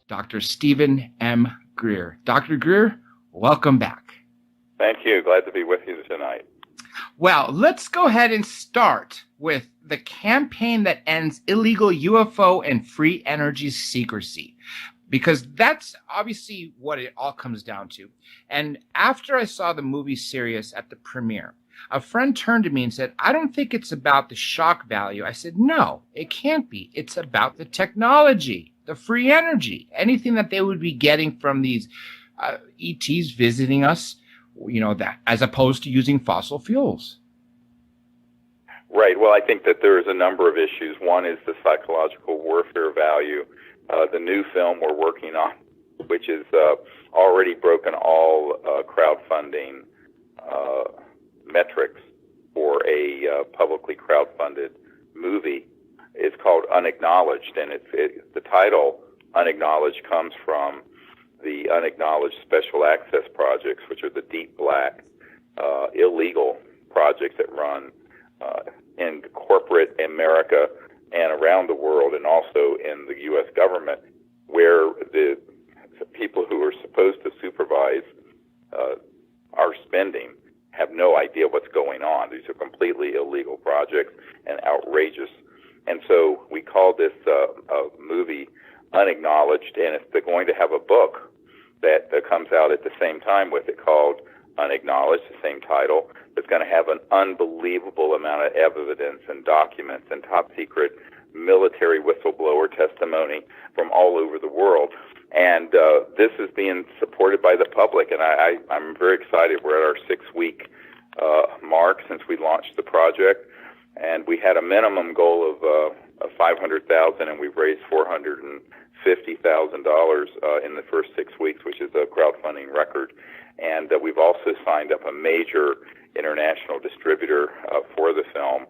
Dr. Steven M. Greer. Dr. Greer, welcome back. Thank you. Glad to be with you tonight. Well, let's go ahead and start with the campaign that ends illegal UFO and free energy secrecy, because that's obviously what it all comes down to. And after I saw the movie Sirius at the premiere, a friend turned to me and said, I don't think it's about the shock value. I said, no, it can't be. It's about the technology, the free energy, anything that they would be getting from these ETs visiting us, that as opposed to using fossil fuels. Right. Well, I think that there's a number of issues. One is the psychological warfare value. The new film we're working on, which is already broken all crowdfunding metrics for a publicly crowdfunded movie, is called Unacknowledged, and the title Unacknowledged comes from the unacknowledged special access projects, which are the deep black illegal projects that run in corporate America and around the world, and also in the U.S. government, where the people who are supposed to supervise our spending have no idea what's going on. These are completely illegal projects and outrageous. And so we call this movie Unacknowledged, and they're going to have a book that comes out at the same time with it called Unacknowledged, the same title. It's going to have an unbelievable amount of evidence and documents and top secret military whistleblower testimony from all over the world. And this is being supported by the public, and I'm very excited. We're at our 6-week mark since we launched the project, and we had a minimum goal of $500,000, and we've raised $450,000 in the first 6 weeks, which is a crowdfunding record. And we've also signed up a major international distributor for the film.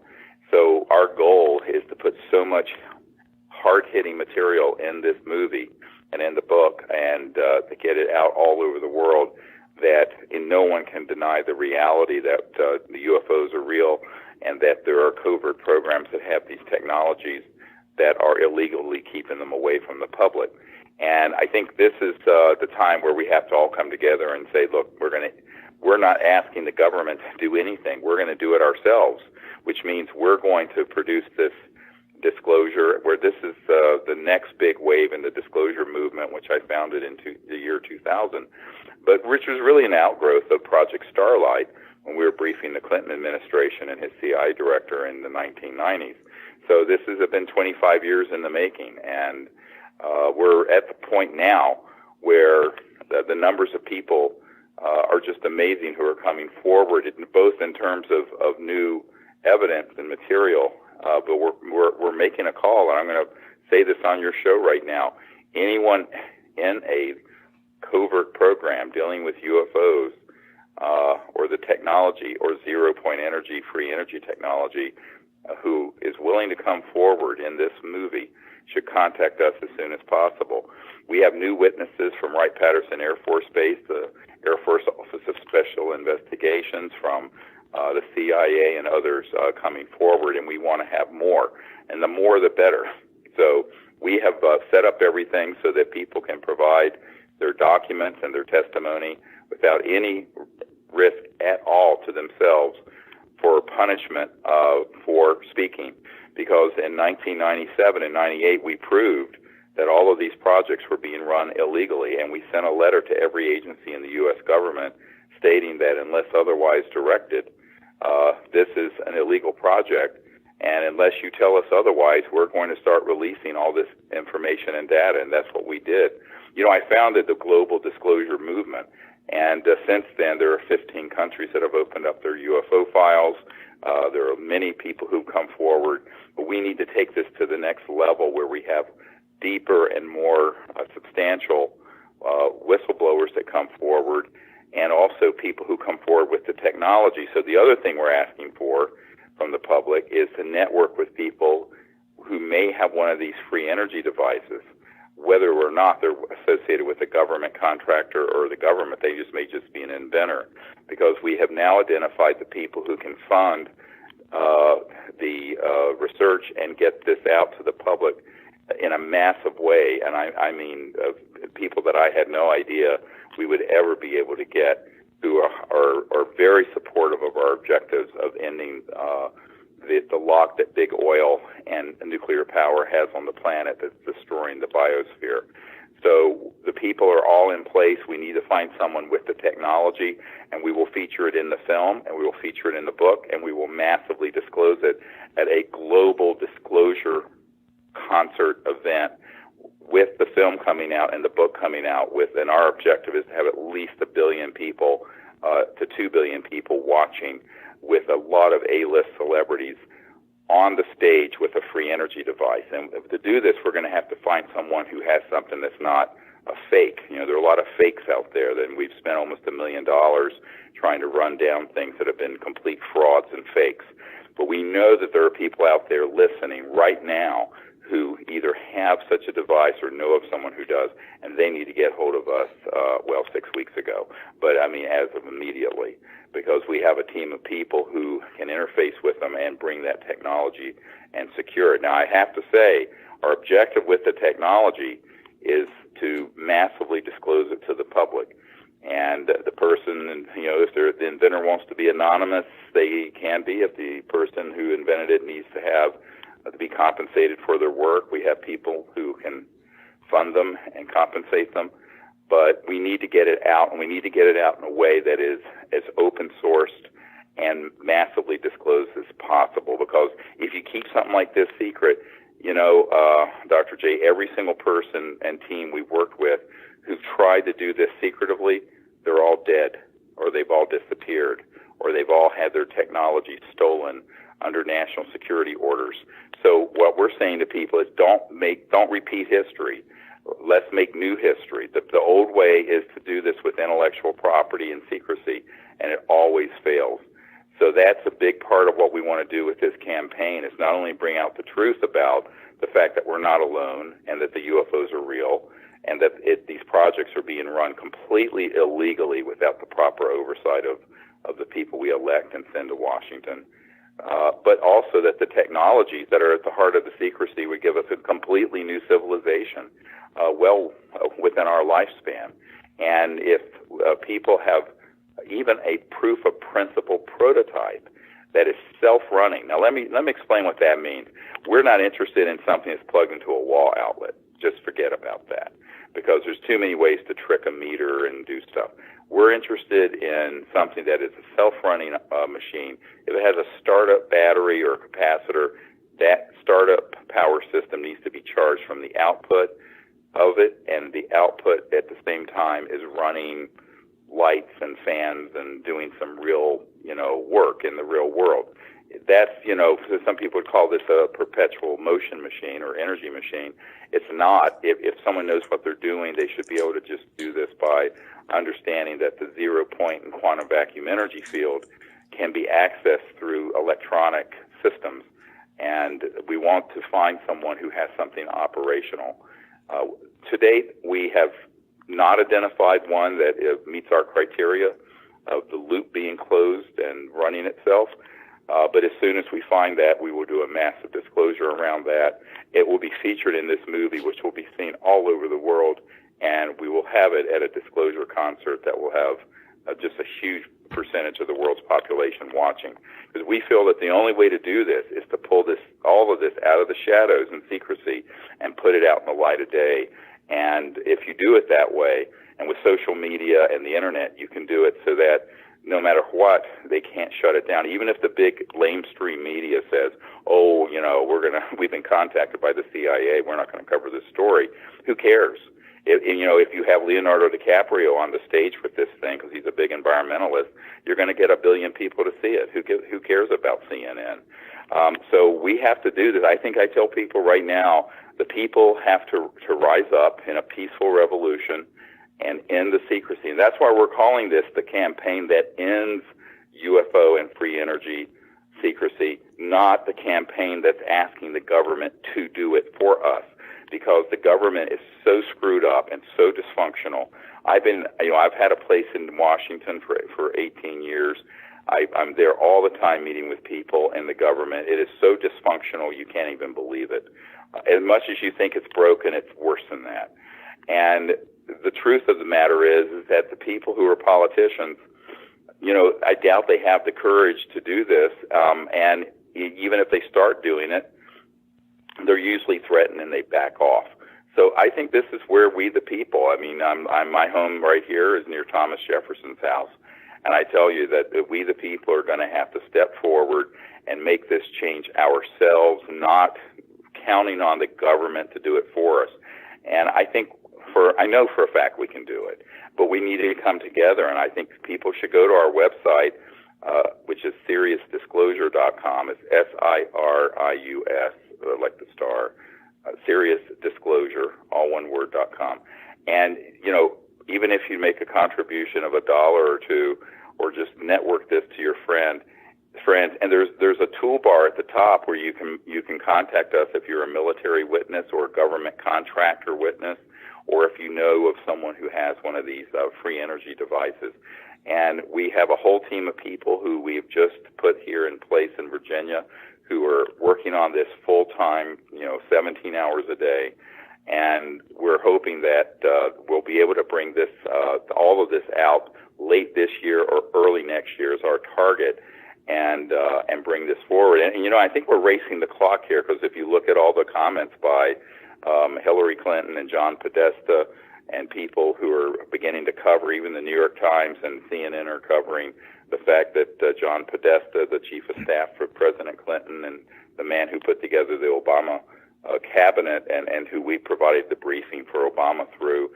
So our goal is to put so much hard-hitting material in this movie and in the book, and to get it out all over the world, that no one can deny the reality that the UFOs are real, and that there are covert programs that have these technologies that are illegally keeping them away from the public. And I think this is the time where we have to all come together and say, look, we're not asking the government to do anything. We're going to do it ourselves, which means we're going to produce this disclosure, where this is the next big wave in the disclosure movement, which I founded in the year 2000, but which was really an outgrowth of Project Starlight when we were briefing the Clinton administration and his CIA director in the 1990s. So this has been 25 years in the making, and we're at the point now where the numbers of people are just amazing who are coming forward, both in terms of new evidence and material. But we're making a call, and I'm going to say this on your show right now. Anyone in a covert program dealing with UFOs or the technology or zero-point energy, free energy technology, who is willing to come forward in this movie should contact us as soon as possible. We have new witnesses from Wright-Patterson Air Force Base, the Air Force Office of Special Investigations, from the CIA and others coming forward, and we want to have more, and the more the better. So we have set up everything so that people can provide their documents and their testimony without any risk at all to themselves for punishment for speaking, because in 1997 and 98 we proved that all of these projects were being run illegally, and we sent a letter to every agency in the U.S. government stating that unless otherwise directed, this is an illegal project, and unless you tell us otherwise, we're going to start releasing all this information and data, and that's what we did. I founded the Global Disclosure Movement, and since then there are 15 countries that have opened up their UFO files. There are many people who've come forward, but we need to take this to the next level where we have deeper and more substantial whistleblowers that come forward, and also people who come forward with the technology. So the other thing we're asking for from the public is to network with people who may have one of these free energy devices, whether or not they're associated with a government contractor or the government. They may just be an inventor, because we have now identified the people who can fund the research and get this out to the public in a massive way, and I mean people that I had no idea we would ever be able to get, who are very supportive of our objectives of ending the lock that big oil and nuclear power has on the planet that's destroying the biosphere. So the people are all in place. We need to find someone with the technology, and we will feature it in the film, and we will feature it in the book, and we will massively disclose it at a global disclosure concert event with the film coming out and the book coming out with, and our objective is to have at least 1 billion people to 2 billion people watching, with a lot of A-list celebrities on the stage with a free energy device. And to do this, we're going to have to find someone who has something that's not a fake. You know, there are a lot of fakes out there, that we've spent almost $1 million trying to run down things that have been complete frauds and fakes. But we know that there are people out there listening right now who either have such a device or know of someone who does, and they need to get hold of us, 6 weeks ago. But, I mean, as of immediately, because we have a team of people who can interface with them and bring that technology and secure it. Now, I have to say, our objective with the technology is to massively disclose it to the public. And the person, you know, if the inventor wants to be anonymous, they can be. If the person who invented it needs to have to be compensated for their work, we have people who can fund them and compensate them. But we need to get it out, and we need to get it out in a way that is as open sourced and massively disclosed as possible. Because if you keep something like this secret, you know, Dr. J, every single person and team we've worked with who've tried to do this secretively, they're all dead, or they've all disappeared, or they've all had their technology stolen under national security orders. So what we're saying to people is don't repeat history. Let's make new history. The old way is to do this with intellectual property and secrecy, and it always fails. So that's a big part of what we want to do with this campaign, is not only bring out the truth about the fact that we're not alone and that the UFOs are real, and that these projects are being run completely illegally without the proper oversight of the people we elect and send to Washington, but also that the technologies that are at the heart of the secrecy would give us a completely new civilization well within our lifespan. And if people have even a proof of principle prototype that is self-running. Now let me explain what that means. We're not interested in something that's plugged into a wall outlet. Just forget about that, because there's too many ways to trick a meter and do stuff. We're interested in something that is a self-running machine. If it has a startup battery or a capacitor, that startup power system needs to be charged from the output of it, and the output at the same time is running lights and fans and doing some real, work in the real world. That's, some people would call this a perpetual motion machine or energy machine. It's not. If someone knows what they're doing, they should be able to just do this by understanding that the 0 point in quantum vacuum energy field can be accessed through electronic systems. And we want to find someone who has something operational. To date, we have not identified one that meets our criteria of the loop being closed and running itself. But as soon as we find that, we will do a massive disclosure around that. It will be featured in this movie, which will be seen all over the world, and we will have it at a disclosure concert that will have just a huge percentage of the world's population watching. Because we feel that the only way to do this is to pull all of this out of the shadows and secrecy and put it out in the light of day. And if you do it that way, and with social media and the internet, you can do it so that no matter what, they can't shut it down. Even if the big lamestream media says, we've been contacted by the CIA, we're not going to cover this story. Who cares? If you have Leonardo DiCaprio on the stage with this thing, because he's a big environmentalist, you're going to get 1 billion people to see it. Who cares about CNN? So we have to do this. I think I tell people right now, the people have to rise up in a peaceful revolution and end the secrecy. And that's why we're calling this the campaign that ends UFO and free energy secrecy, not the campaign that's asking the government to do it for us, because the government is so screwed up and so dysfunctional. I've had a place in Washington for 18 years. I'm there all the time meeting with people in the government. It is so dysfunctional you can't even believe it. As much as you think it's broken, it's worse than that. And the truth of the matter is that the people who are politicians, I doubt they have the courage to do this. And even if they start doing it, they're usually threatened and they back off. So I think this is where we, the people, my home right here is near Thomas Jefferson's house. And I tell you that we, the people, are going to have to step forward and make this change ourselves, not counting on the government to do it for us. And I know for a fact we can do it, but we need to come together. And I think people should go to our website, which is SeriousDisclosure.com. It's SIRIUS, like the star, SeriousDisclosure, all one word.com. And, even if you make a contribution of $1 or $2, or just network this to your friends, and there's a toolbar at the top where you can contact us if you're a military witness or a government contractor witness, or if you know of someone who has one of these free energy devices. And we have a whole team of people who we've just put here in place in Virginia who are working on this full time, 17 hours a day. And we're hoping that we'll be able to bring this, all of this out late this year or early next year is our target, and bring this forward. And I think we're racing the clock here, because if you look at all the comments by Hillary Clinton and John Podesta and people who are beginning to cover, even the New York Times and CNN are covering the fact that John Podesta, the chief of staff for President Clinton and the man who put together the Obama cabinet and who we provided the briefing for Obama through,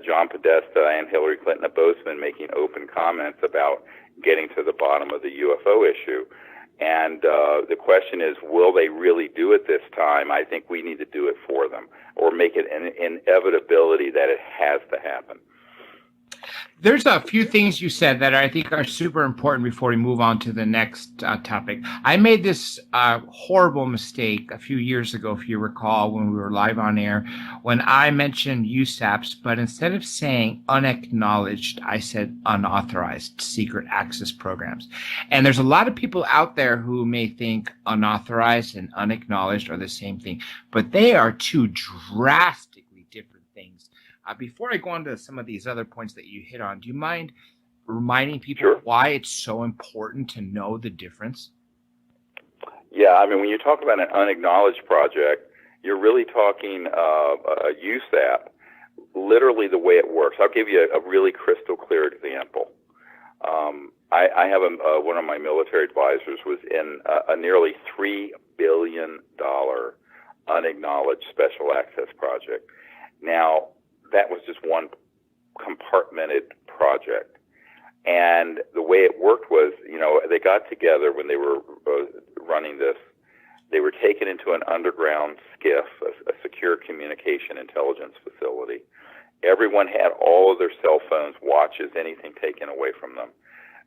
John Podesta and Hillary Clinton have both been making open comments about getting to the bottom of the UFO issue. And the question is, will they really do it this time? I think we need to do it for them, or make it an inevitability that it has to happen. There's a few things you said that I think are super important before we move on to the next topic. I made this horrible mistake a few years ago, if you recall, when we were live on air, when I mentioned USAPs, but instead of saying unacknowledged, I said unauthorized secret access programs. And there's a lot of people out there who may think unauthorized and unacknowledged are the same thing, but they are two drastically different things. Before I go on to some of these other points that you hit on, do you mind reminding people Sure. why it's so important to know the difference? Yeah, when you talk about an unacknowledged project, you're really talking a USAP, literally the way it works. I'll give you a really crystal clear example. I have one of my military advisors was in a nearly $3 billion unacknowledged special access project. Now, that was just one compartmented project. And the way it worked was, they got together when they were running this. They were taken into an underground skiff, a secure communication intelligence facility. Everyone had all of their cell phones, watches, anything taken away from them.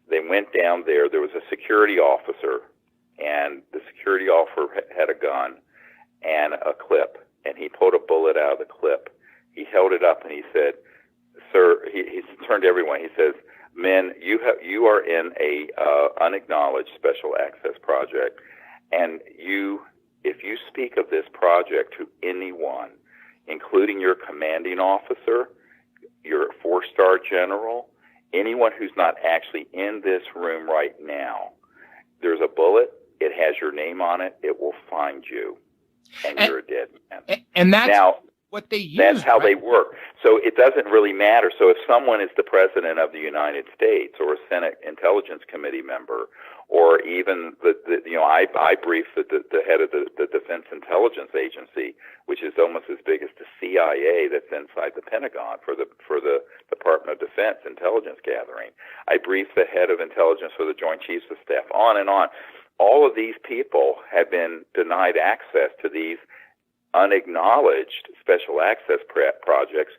They went down there. There was a security officer, and the security officer had a gun and a clip, and he pulled a bullet out of the clip. He held it up and he said, "Sir," he turned to everyone. He says, "Men, you are in a unacknowledged special access project, and if you speak of this project to anyone, including your commanding officer, your 4-star general, anyone who's not actually in this room right now, there's a bullet. It has your name on it. It will find you, and you're a dead man." And that's now, what they use. That's how right? they work. So it doesn't really matter. So if someone is the President of the United States or a Senate Intelligence Committee member, or even I briefed the head of the Defense Intelligence Agency, which is almost as big as the CIA that's inside the Pentagon for the Department of Defense intelligence gathering. I briefed the head of intelligence for the Joint Chiefs of Staff, on and on. All of these people have been denied access to these unacknowledged special access projects,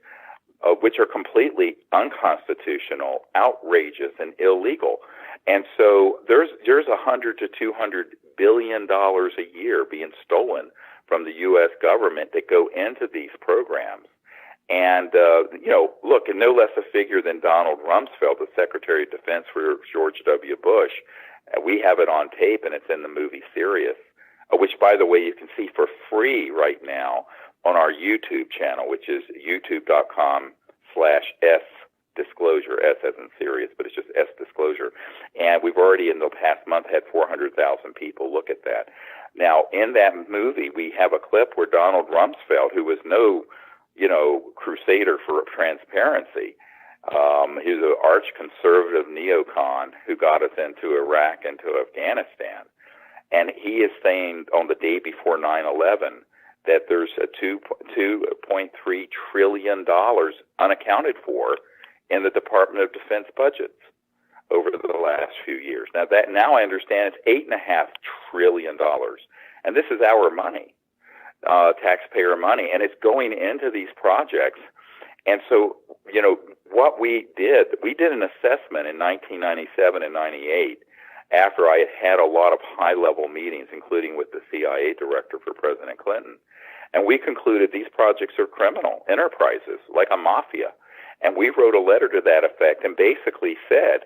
which are completely unconstitutional, outrageous, and illegal. And so there's $100 to $200 billion a year being stolen from the U.S. government that go into these programs. And, look, and no less a figure than Donald Rumsfeld, the Secretary of Defense for George W. Bush. We have it on tape, and it's in the movie Sirius. which, by the way, you can see for free right now on our YouTube channel, which is youtube.com/S-disclosure, S as in serious, but it's just S-disclosure. And we've already, in the past month, had 400,000 people look at that. Now, in that movie, we have a clip where Donald Rumsfeld, who was no, crusader for transparency, he was an arch-conservative neocon who got us into Iraq and to Afghanistan. And he is saying on the day before 9/11 that there's a $2.3 trillion unaccounted for in the Department of Defense budgets over the last few years. Now I understand it's $8.5 trillion, and this is our money, taxpayer money, and it's going into these projects. And so, what we did an assessment in 1997 and 98 after I had a lot of high-level meetings, including with the CIA director for President Clinton. And we concluded these projects are criminal enterprises, like a mafia. And we wrote a letter to that effect and basically said,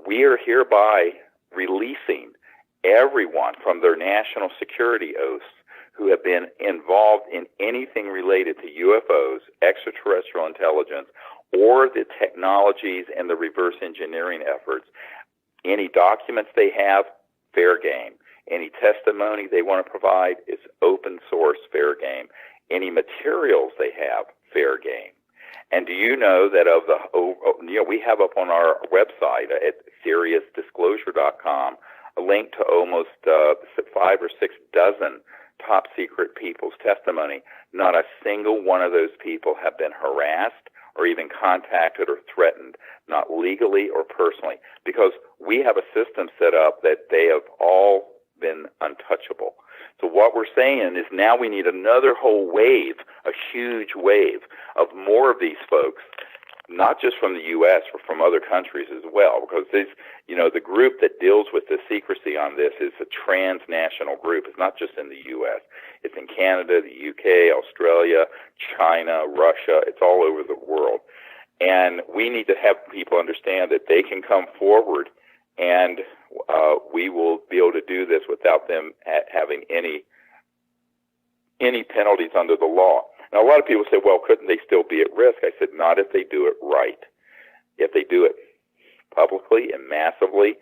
we are hereby releasing everyone from their national security oaths who have been involved in anything related to UFOs, extraterrestrial intelligence, or the technologies and the reverse engineering efforts. Any documents they have, fair game. Any testimony they want to provide is open source, fair game. Any materials they have, fair game. And do you know that we have up on our website at SeriousDisclosure.com a link to almost 5 or 6 dozen top secret people's testimony. Not a single one of those people have been harassed or even contacted or threatened, not legally or personally, because we have a system set up that they have all been untouchable. So what we're saying is now we need another whole wave, a huge wave of more of these folks, not just from the U.S., but from other countries as well, because the group that deals with the secrecy on this is a transnational group. It's not just in the U.S. It's in Canada, the U.K., Australia, China, Russia. It's all over the world. And we need to have people understand that they can come forward and we will be able to do this without them having any penalties under the law. Now, a lot of people say, well, couldn't they still be at risk? I said, not if they do it right. If they do it publicly and massively,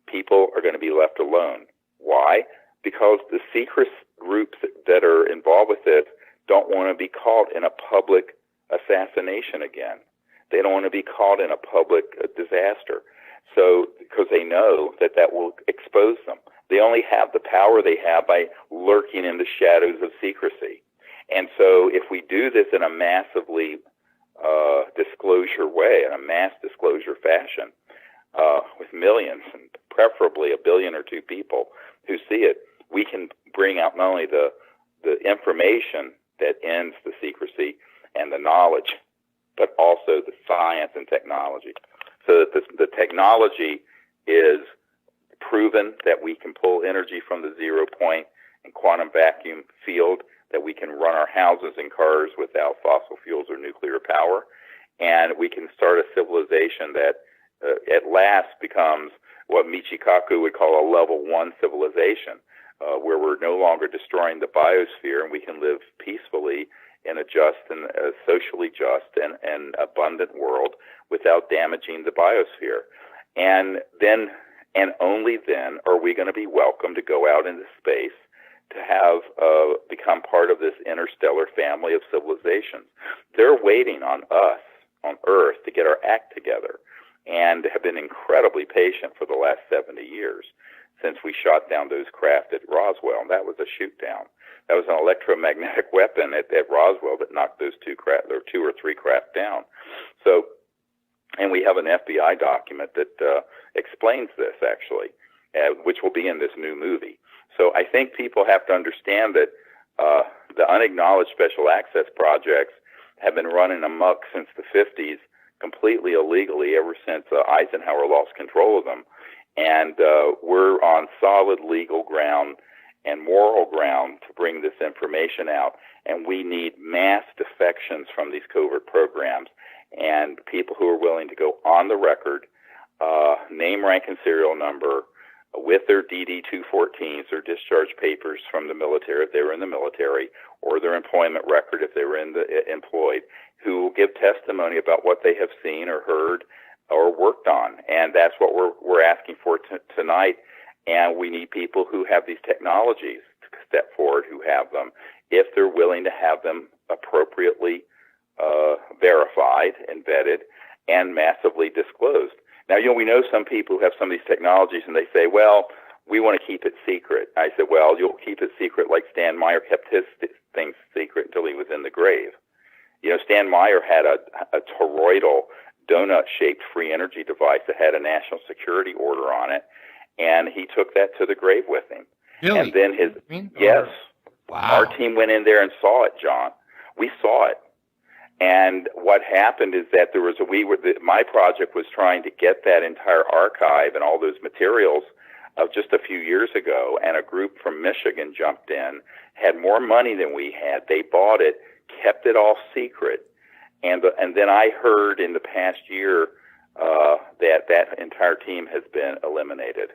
people are going to be left alone. Why? Because the secret groups that are involved with this don't want to be caught in a public assassination again. They don't want to be caught in a public disaster. So, because they know that will expose them. They only have the power they have by lurking in the shadows of secrecy. And so if we do this in a massively disclosure way, in a mass disclosure fashion, with millions, and preferably 1 billion or 2 people who see it, we can bring out not only the information that ends the secrecy and the knowledge, but also the science and technology. So that the technology is proven that we can pull energy from the 0 point and quantum vacuum field, that we can run our houses and cars without fossil fuels or nuclear power, and we can start a civilization that at last becomes what Michikaku would call a level 1 civilization, where we're no longer destroying the biosphere and we can live peacefully in a just and a socially just and abundant world without damaging the biosphere. And only then are we going to be welcome to go out into space to have become part of this interstellar family of civilizations. They're waiting on us on Earth to get our act together and have been incredibly patient for the last 70 years since we shot down those craft at Roswell. And that was a shoot down. That was an electromagnetic weapon at Roswell that knocked those 2 or 3 craft down. So, and we have an FBI document that explains this, actually, which will be in this new movie. So I think people have to understand that the unacknowledged special access projects have been running amok since the 50s, completely illegally ever since Eisenhower lost control of them. And we're on solid legal ground and moral ground to bring this information out. And we need mass defections from these covert programs and people who are willing to go on the record, name, rank, and serial number, with their DD-214s, their discharge papers from the military if they were in the military, or their employment record if they were employed, who will give testimony about what they have seen or heard or worked on. And that's what we're asking for tonight. And we need people who have these technologies to step forward, who have them, if they're willing to have them appropriately verified and vetted and massively disclosed. Now, we know some people who have some of these technologies and they say, well, we want to keep it secret. I said, well, you'll keep it secret like Stan Meyer kept his things secret until he was in the grave. Stan Meyer had a toroidal donut-shaped free energy device that had a national security order on it, and he took that to the grave with him. Really? And then yes. Wow. Our team went in there and saw it, John. We saw it. And what happened is that my project was trying to get that entire archive and all those materials of just a few years ago, and a group from Michigan jumped in, had more money than we had. They bought it, kept it all secret, and then I heard in the past year that entire team has been eliminated.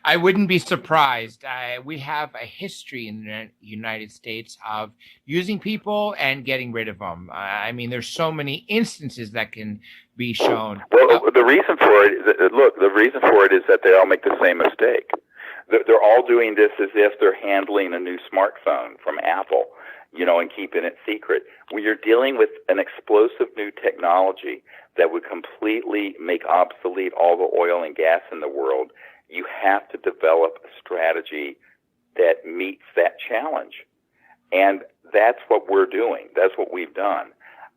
I wouldn't be surprised. We have a history in the United States of using people and getting rid of them. I mean, there's so many instances that can be shown. Well, the reason for it is that they all make the same mistake. They're all doing this as if they're handling a new smartphone from Apple, and keeping it secret. When you're dealing with an explosive new technology that would completely make obsolete all the oil and gas in the world, you have to develop a strategy that meets that challenge. And that's what we're doing. That's what we've done.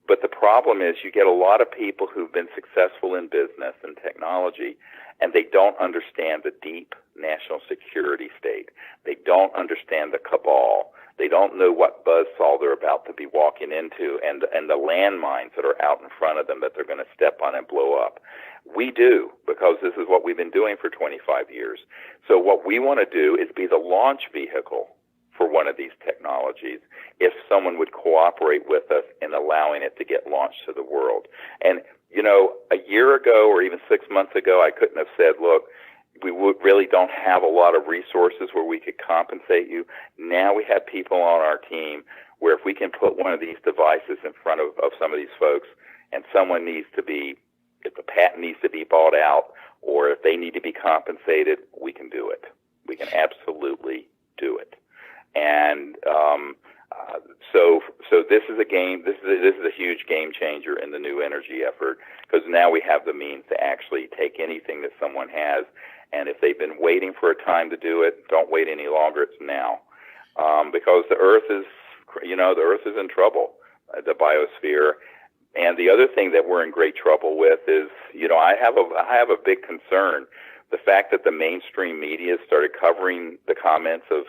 But the problem is you get a lot of people who've been successful in business and technology, and they don't understand the deep national security state. They don't understand the cabal. They don't know what buzzsaw they're about to be walking into and the landmines that are out in front of them that they're going to step on and blow up. We do, because this is what we've been doing for 25 years. So what we want to do is be the launch vehicle for one of these technologies if someone would cooperate with us in allowing it to get launched to the world. And, a year ago or even 6 months ago, I couldn't have said, look, we really don't have a lot of resources where we could compensate you. Now we have people on our team where if we can put one of these devices in front of some of these folks, and someone needs to be, if the patent needs to be bought out, or if they need to be compensated, we can do it. We can absolutely do it. And so this is a game. This is a huge game changer in the new energy effort, because now we have the means to actually take anything that someone has, and if they've been waiting for a time to do it, don't wait any longer. It's now, because the Earth is in trouble, the biosphere. And the other thing that we're in great trouble with is, I have a big concern. The fact that the mainstream media started covering the comments of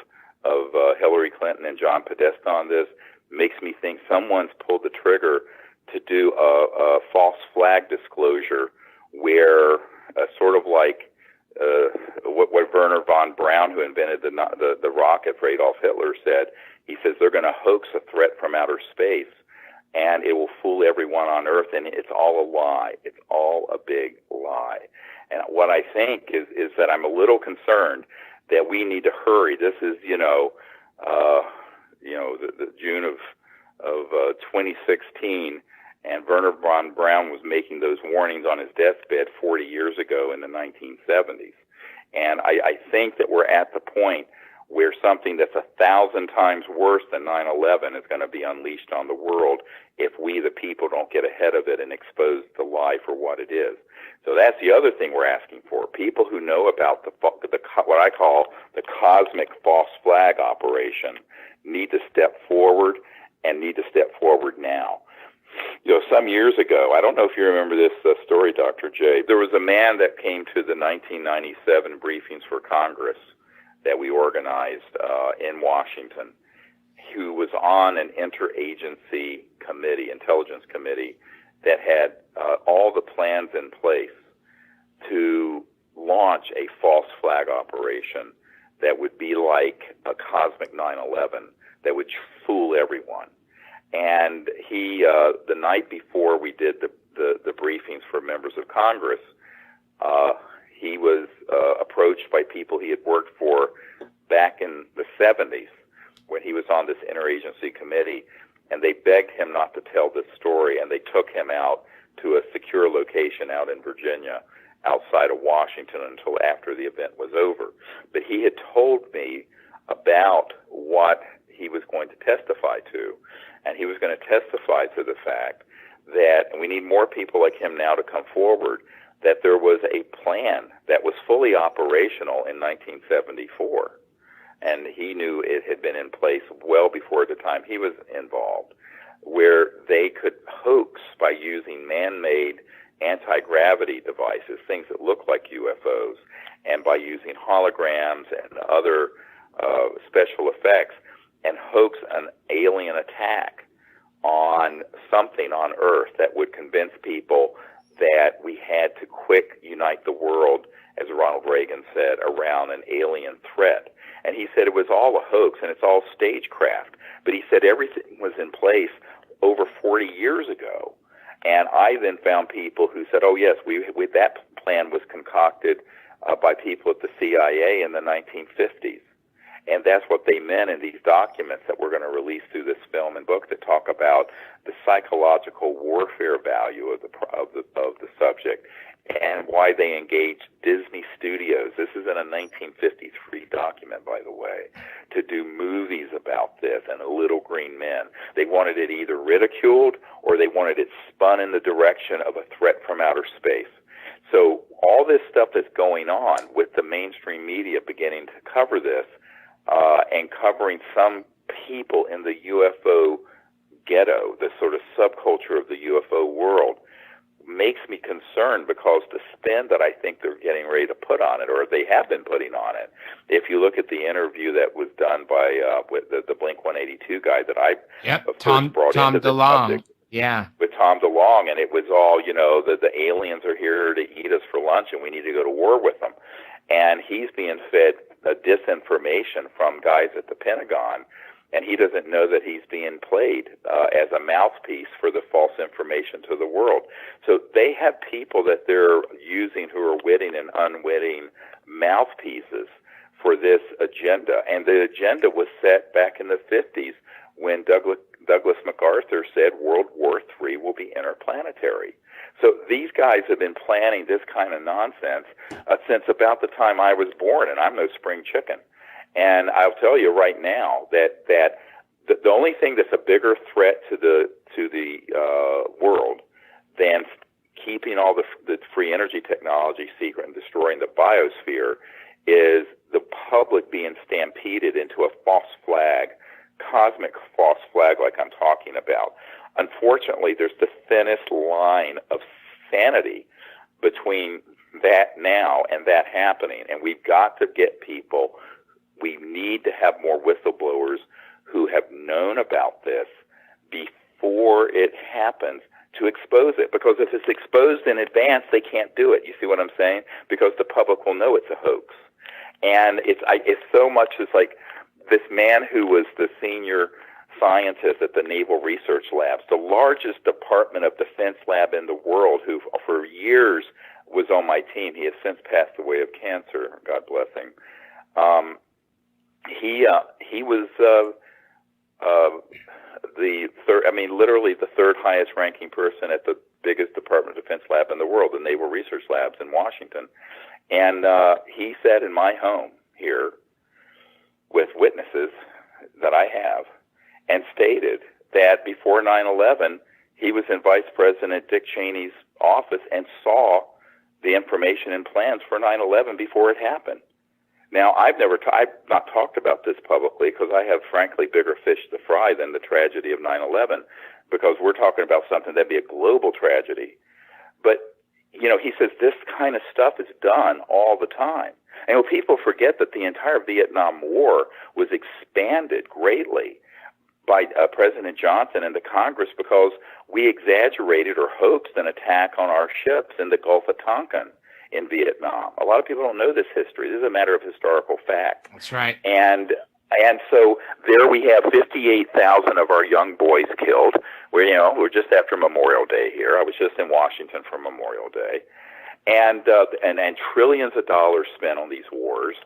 Hillary Clinton and John Podesta on this makes me think someone's pulled the trigger to do a false flag disclosure where sort of like what Werner von Braun, who invented the rocket for Adolf Hitler, said. He says they're going to hoax a threat from outer space, and it will fool everyone on Earth, and it's all a lie. It's all a big lie. And what I think is that I'm a little concerned that we need to hurry. This is, the June of 2016, and Werner von Braun was making those warnings on his deathbed 40 years ago in the 1970s. And I think that we're at the point where something that's 1,000 times worse than 9/11 is going to be unleashed on the world if we, the people, don't get ahead of it and expose the lie for what it is. So that's the other thing we're asking for. People who know about what I call the cosmic false flag operation need to step forward, and need to step forward now. Some years ago, I don't know if you remember this story, Dr. J, there was a man that came to the 1997 briefings for Congress that we organized in Washington, who was on an interagency committee, intelligence committee, that had all the plans in place to launch a false flag operation that would be like a cosmic 9/11 that would fool everyone. And he, the night before we did the briefings for members of Congress, he was approached by people he had worked for back in the 70s when he was on this interagency committee, and they begged him not to tell this story, and they took him out to a secure location out in Virginia outside of Washington until after the event was over. But he had told me about what he was going to testify to, and he was going to testify to the fact that, and we need more people like him now to come forward, that there was a plan that was fully operational in 1974, and he knew it had been in place well before the time he was involved, where they could hoax by using man-made anti-gravity devices, things that look like UFOs, and by using holograms and other special effects, and hoax an alien attack on something on Earth that would convince people that we had to quick unite the world, as Ronald Reagan said, around an alien threat. And he said it was all a hoax and it's all stagecraft. But he said everything was in place over 40 years ago. And I then found people who said, oh, yes, that plan was concocted by people at the CIA in the 1950s. And that's what they meant in these documents that we're going to release through this film and book that talk about the psychological warfare value of the subject and why they engaged Disney Studios. This is in a 1953 document, by the way, to do movies about this and Little Green Men. They wanted it either ridiculed or they wanted it spun in the direction of a threat from outer space. So all this stuff that's going on with the mainstream media beginning to cover this, and covering some people in the UFO ghetto, the sort of subculture of the UFO world, makes me concerned because the spin that I think they're getting ready to put on it, or they have been putting on it. If you look at the interview that was done by with the Blink-182 guy that I brought into the subject, with Tom DeLonge, and it was all, the aliens are here to eat us for lunch and we need to go to war with them. And he's being fed disinformation from guys at the Pentagon, and he doesn't know that he's being played as a mouthpiece for the false information to the world. So they have people that they're using who are witting and unwitting mouthpieces for this agenda. And the agenda was set back in the 50s when Douglas MacArthur said World War III will be interplanetary. So these guys have been planning this kind of nonsense since about the time I was born, and I'm no spring chicken. And I'll tell you right now that the only thing that's a bigger threat to the world than keeping all the free energy technology secret and destroying the biosphere is the public being stampeded into a false flag, cosmic false flag like I'm talking about. Unfortunately, there's the thinnest line of sanity between that now and that happening, and we've got to get people. We need to have more whistleblowers who have known about this before it happens to expose it, because if it's exposed in advance, they can't do it. You see what I'm saying? Because the public will know it's a hoax. And it's so much as like this man who was the senior scientist at the Naval Research Labs, the largest Department of Defense lab in the world, who for years was on my team. He has since passed away of cancer, God bless him. He was the third, literally the third highest ranking person at the biggest Department of Defense lab in the world, the Naval Research Labs in Washington. And he said in my home here with witnesses that I have, and stated that before 9/11, he was in Vice President Dick Cheney's office and saw the information and plans for 9/11 before it happened. Now, I've not talked about this publicly because I have, frankly, bigger fish to fry than the tragedy of 9/11, because we're talking about something that'd be a global tragedy. But, he says this kind of stuff is done all the time. And people forget that the entire Vietnam War was expanded greatly by President Johnson and the Congress because we exaggerated or hoaxed an attack on our ships in the Gulf of Tonkin in Vietnam. A lot of people don't know this history. This is a matter of historical fact. That's right. And so there we have 58,000 of our young boys killed. We're just after Memorial Day here. I was just in Washington for Memorial Day. and trillions of dollars spent on these wars.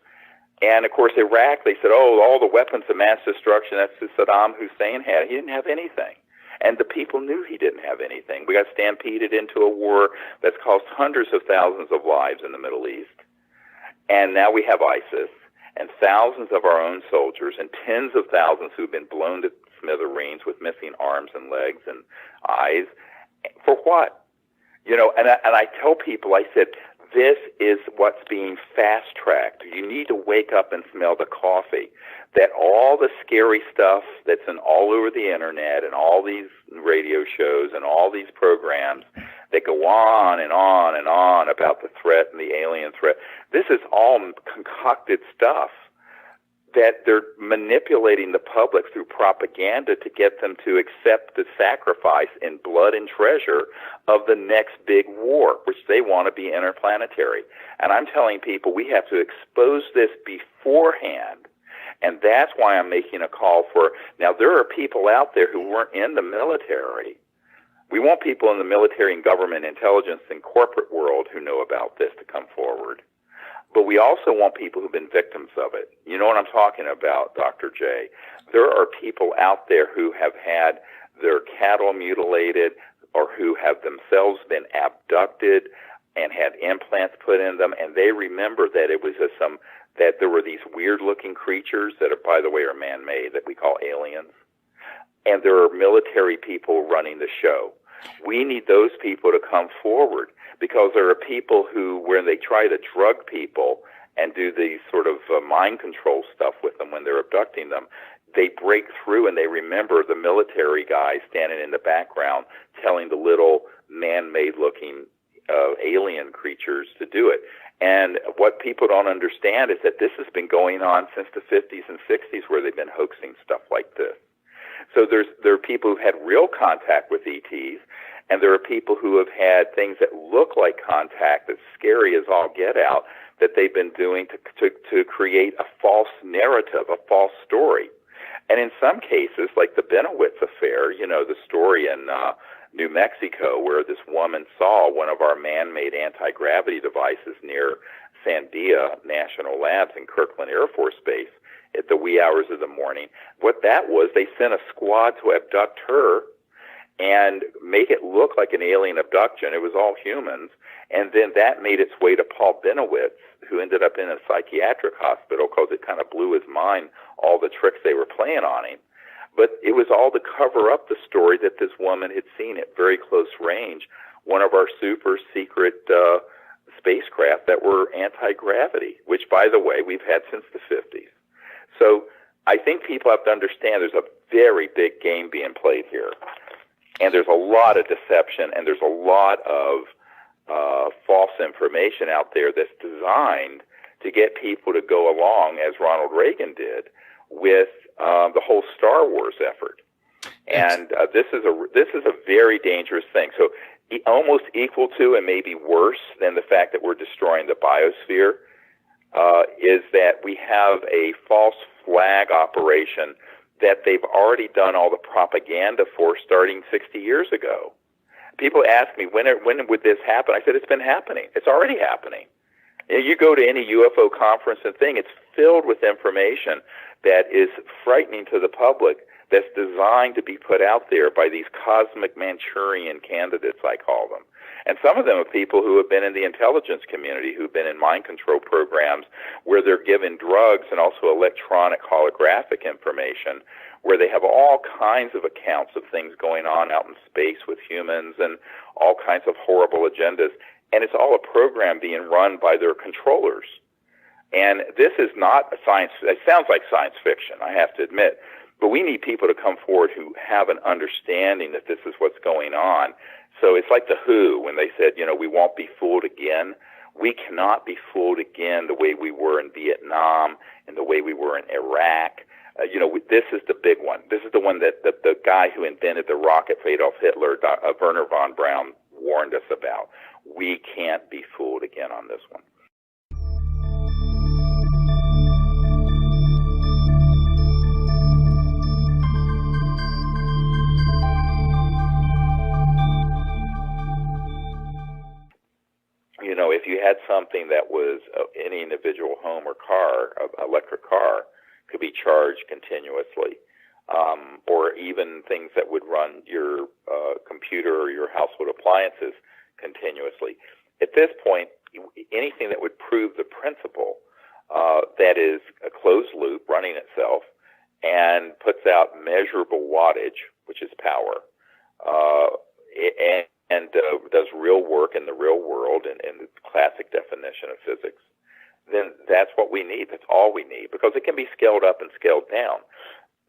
And of course, Iraq, they said, oh, all the weapons of mass destruction that Saddam Hussein had. He didn't have anything. And the people knew he didn't have anything. We got stampeded into a war that's cost hundreds of thousands of lives in the Middle East. And now we have ISIS and thousands of our own soldiers and tens of thousands who've been blown to smithereens with missing arms and legs and eyes. For what? You know, and I tell people, I said, this is what's being fast-tracked. You need to wake up and smell the coffee. That all the scary stuff that's all over the internet and all these radio shows and all these programs that go on and on and on about the threat and the alien threat, this is all concocted stuff that they're manipulating the public through propaganda to get them to accept the sacrifice in blood and treasure of the next big war, which they want to be interplanetary. And I'm telling people we have to expose this beforehand. And that's why I'm making a call for, now there are people out there who weren't in the military. We want people in the military and government intelligence and corporate world who know about this to come forward. But we also want people who've been victims of it. You know what I'm talking about, Dr. J. There are people out there who have had their cattle mutilated or who have themselves been abducted and had implants put in them, and they remember that it was that there were these weird-looking creatures that, are, by the way, are man-made that we call aliens, and there are military people running the show. We need those people to come forward, because there are people who, when they try to drug people and do these sort of mind control stuff with them when they're abducting them, they break through and they remember the military guy standing in the background telling the little man-made looking alien creatures to do it. And what people don't understand is that this has been going on since the 50s and 60s, where they've been hoaxing stuff like this. So there are people who've had real contact with ETs, and there are people who have had things that look like contact, that's scary as all get out, that they've been doing to create a false narrative, a false story. And in some cases, like the Benowitz affair, you know, the story in New Mexico, where this woman saw one of our man-made anti-gravity devices near Sandia National Labs in Kirkland Air Force Base at the wee hours of the morning. What that was, they sent a squad to abduct her and make it look like an alien abduction. It was all humans. And then that made its way to Paul Benowitz, who ended up in a psychiatric hospital because it kind of blew his mind, all the tricks they were playing on him. But it was all to cover up the story that this woman had seen at very close range, one of our super secret spacecraft that were anti-gravity, which, by the way, we've had since the 50s. So I think people have to understand there's a very big game being played here. And there's a lot of deception, and there's a lot of false information out there that's designed to get people to go along, as Ronald Reagan did, with the whole Star Wars effort. And this is a very dangerous thing. So almost equal to and maybe worse than the fact that we're destroying the biosphere is that we have a false flag operation that they've already done all the propaganda for starting 60 years ago. People ask me, when would this happen? I said, it's been happening. It's already happening. You go to any UFO conference and thing, it's filled with information that is frightening to the public, that's designed to be put out there by these cosmic Manchurian candidates, I call them. And some of them are people who have been in the intelligence community, who've been in mind control programs where they're given drugs and also electronic holographic information, where they have all kinds of accounts of things going on out in space with humans and all kinds of horrible agendas. And it's all a program being run by their controllers. And this is not a science, it sounds like science fiction, I have to admit, but we need people to come forward who have an understanding that this is what's going on. So it's like the WHO when they said, we won't be fooled again. We cannot be fooled again the way we were in Vietnam and the way we were in Iraq. This is the big one. This is the one that the guy who invented the rocket for Adolf Hitler, Werner von Braun, warned us about. We can't be fooled again on this one. if you had something that was any individual home or car, electric car, could be charged continuously, or even things that would run your computer or your household appliances continuously. At this point, anything that would prove the principle that is a closed loop running itself and puts out measurable wattage, which is power, and does real work in the real world in the classic definition of physics, then that's what we need. That's all we need, because it can be scaled up and scaled down.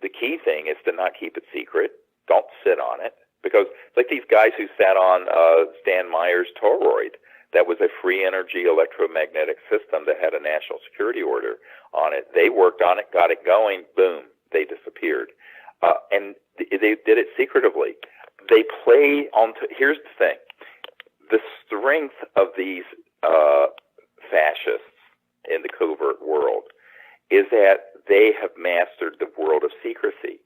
The key thing is to not keep it secret. Don't sit on it, because it's like these guys who sat on Stan Meyer's toroid. That was a free energy electromagnetic system that had a national security order on it. They worked on it, got it going, boom, they disappeared. And they did it secretively. They play on, here's the thing, the strength of these fascists in the covert world is that they have mastered the world of secrecy.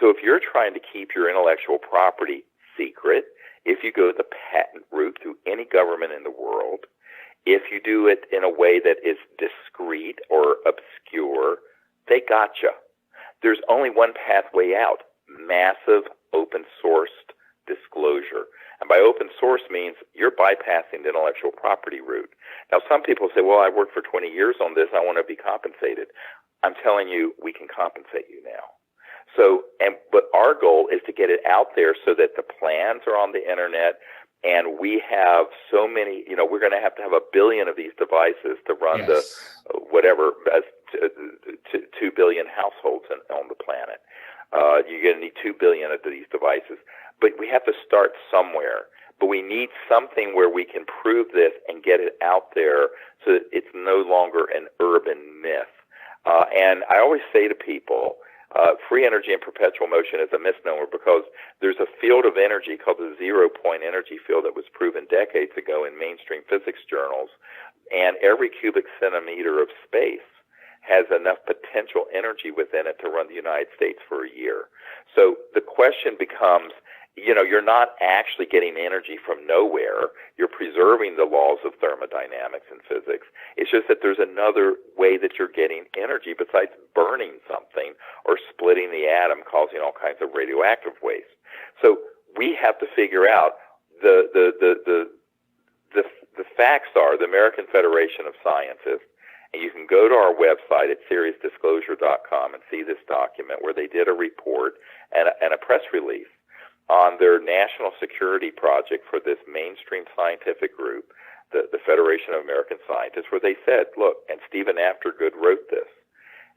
So if you're trying to keep your intellectual property secret, if you go the patent route through any government in the world, if you do it in a way that is discreet or obscure, they gotcha. There's only one pathway out: massive open-sourced disclosure. And by open source means you're bypassing the intellectual property route. Now, some people say, well, I worked for 20 years on this, I want to be compensated. I'm telling you, we can compensate you now. But our goal is to get it out there so that the plans are on the internet, and we have so many, we're going to have 1 billion of these devices to run the, 2 billion households on the planet. You're going to need 2 billion of these devices. But we have to start somewhere. But we need something where we can prove this and get it out there so that it's no longer an urban myth. And I always say to people, free energy and perpetual motion is a misnomer, because there's a field of energy called the zero-point energy field that was proven decades ago in mainstream physics journals, and every cubic centimeter of space has enough potential energy within it to run the United States for a year. So the question becomes, you're not actually getting energy from nowhere. You're preserving the laws of thermodynamics and physics. It's just that there's another way that you're getting energy besides burning something or splitting the atom, causing all kinds of radioactive waste. So we have to figure out the facts are the American Federation of Scientists, and you can go to our website at SeriousDisclosure.com and see this document where they did a report and a press release on their national security project for this mainstream scientific group, the Federation of American Scientists, where they said, look, and Stephen Aftergood wrote this,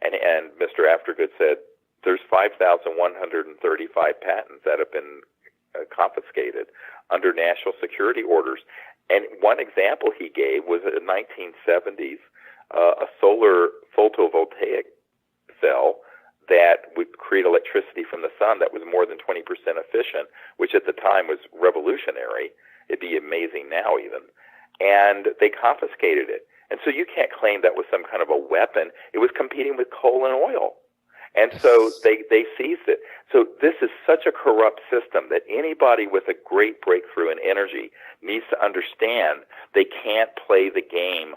and Mr. Aftergood said, there's 5,135 patents that have been confiscated under national security orders. And one example he gave was in the 1970s, a solar photovoltaic cell that would create electricity from the sun that was more than 20% efficient, which at the time was revolutionary. It'd be amazing now even. And they confiscated it. And so you can't claim that was some kind of a weapon. It was competing with coal and oil. And so they seized it. So this is such a corrupt system that anybody with a great breakthrough in energy needs to understand they can't play the game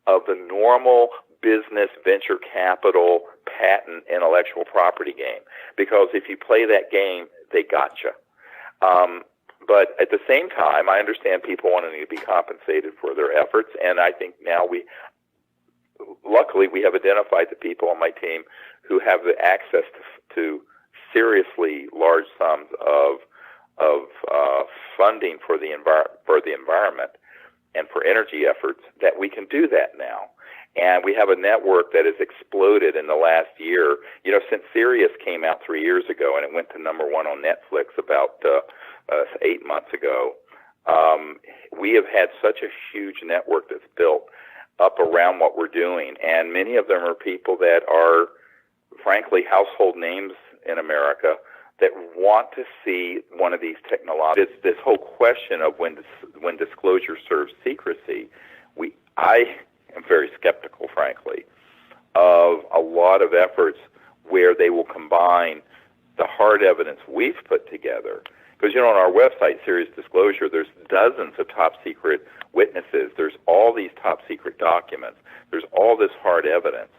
of the normal business, venture capital, patent, intellectual property game. Because if you play that game, they gotcha. But at the same time, I understand people wanting to be compensated for their efforts, and I think now luckily we have identified the people on my team who have the access to seriously large sums of funding for the environment and for energy efforts, that we can do that now. And we have a network that has exploded in the last year. Since Sirius came out 3 years ago and it went to number 1 on Netflix about 8 months ago, we have had such a huge network that's built up around what we're doing. And many of them are people that are, frankly, household names in America that want to see one of these technologies. This whole question of when disclosure serves secrecy, I am very skeptical, frankly, of a lot of efforts where they will combine the hard evidence we've put together Because, on our website, Serious Disclosure, there's dozens of top secret witnesses. There's all these top secret documents. There's all this hard evidence.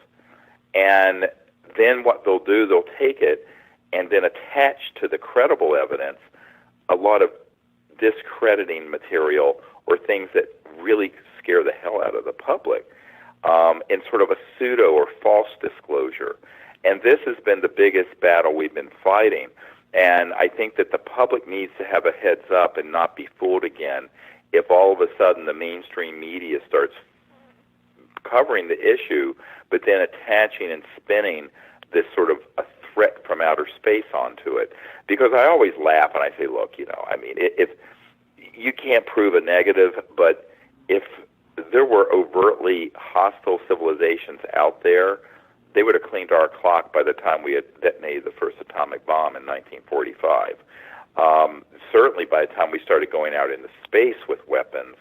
And then what they'll do, they'll take it and then attach to the credible evidence a lot of discrediting material or things that really scare the hell out of the public in sort of a pseudo or false disclosure. And this has been the biggest battle we've been fighting. And I think that the public needs to have a heads up and not be fooled again if all of a sudden the mainstream media starts covering the issue, but then attaching and spinning this sort of a threat from outer space onto it. Because I always laugh and I say, look, if you can't prove a negative, but if there were overtly hostile civilizations out there, they would have cleaned our clock by the time we had detonated the first atomic bomb in 1945. Certainly by the time we started going out into space with weapons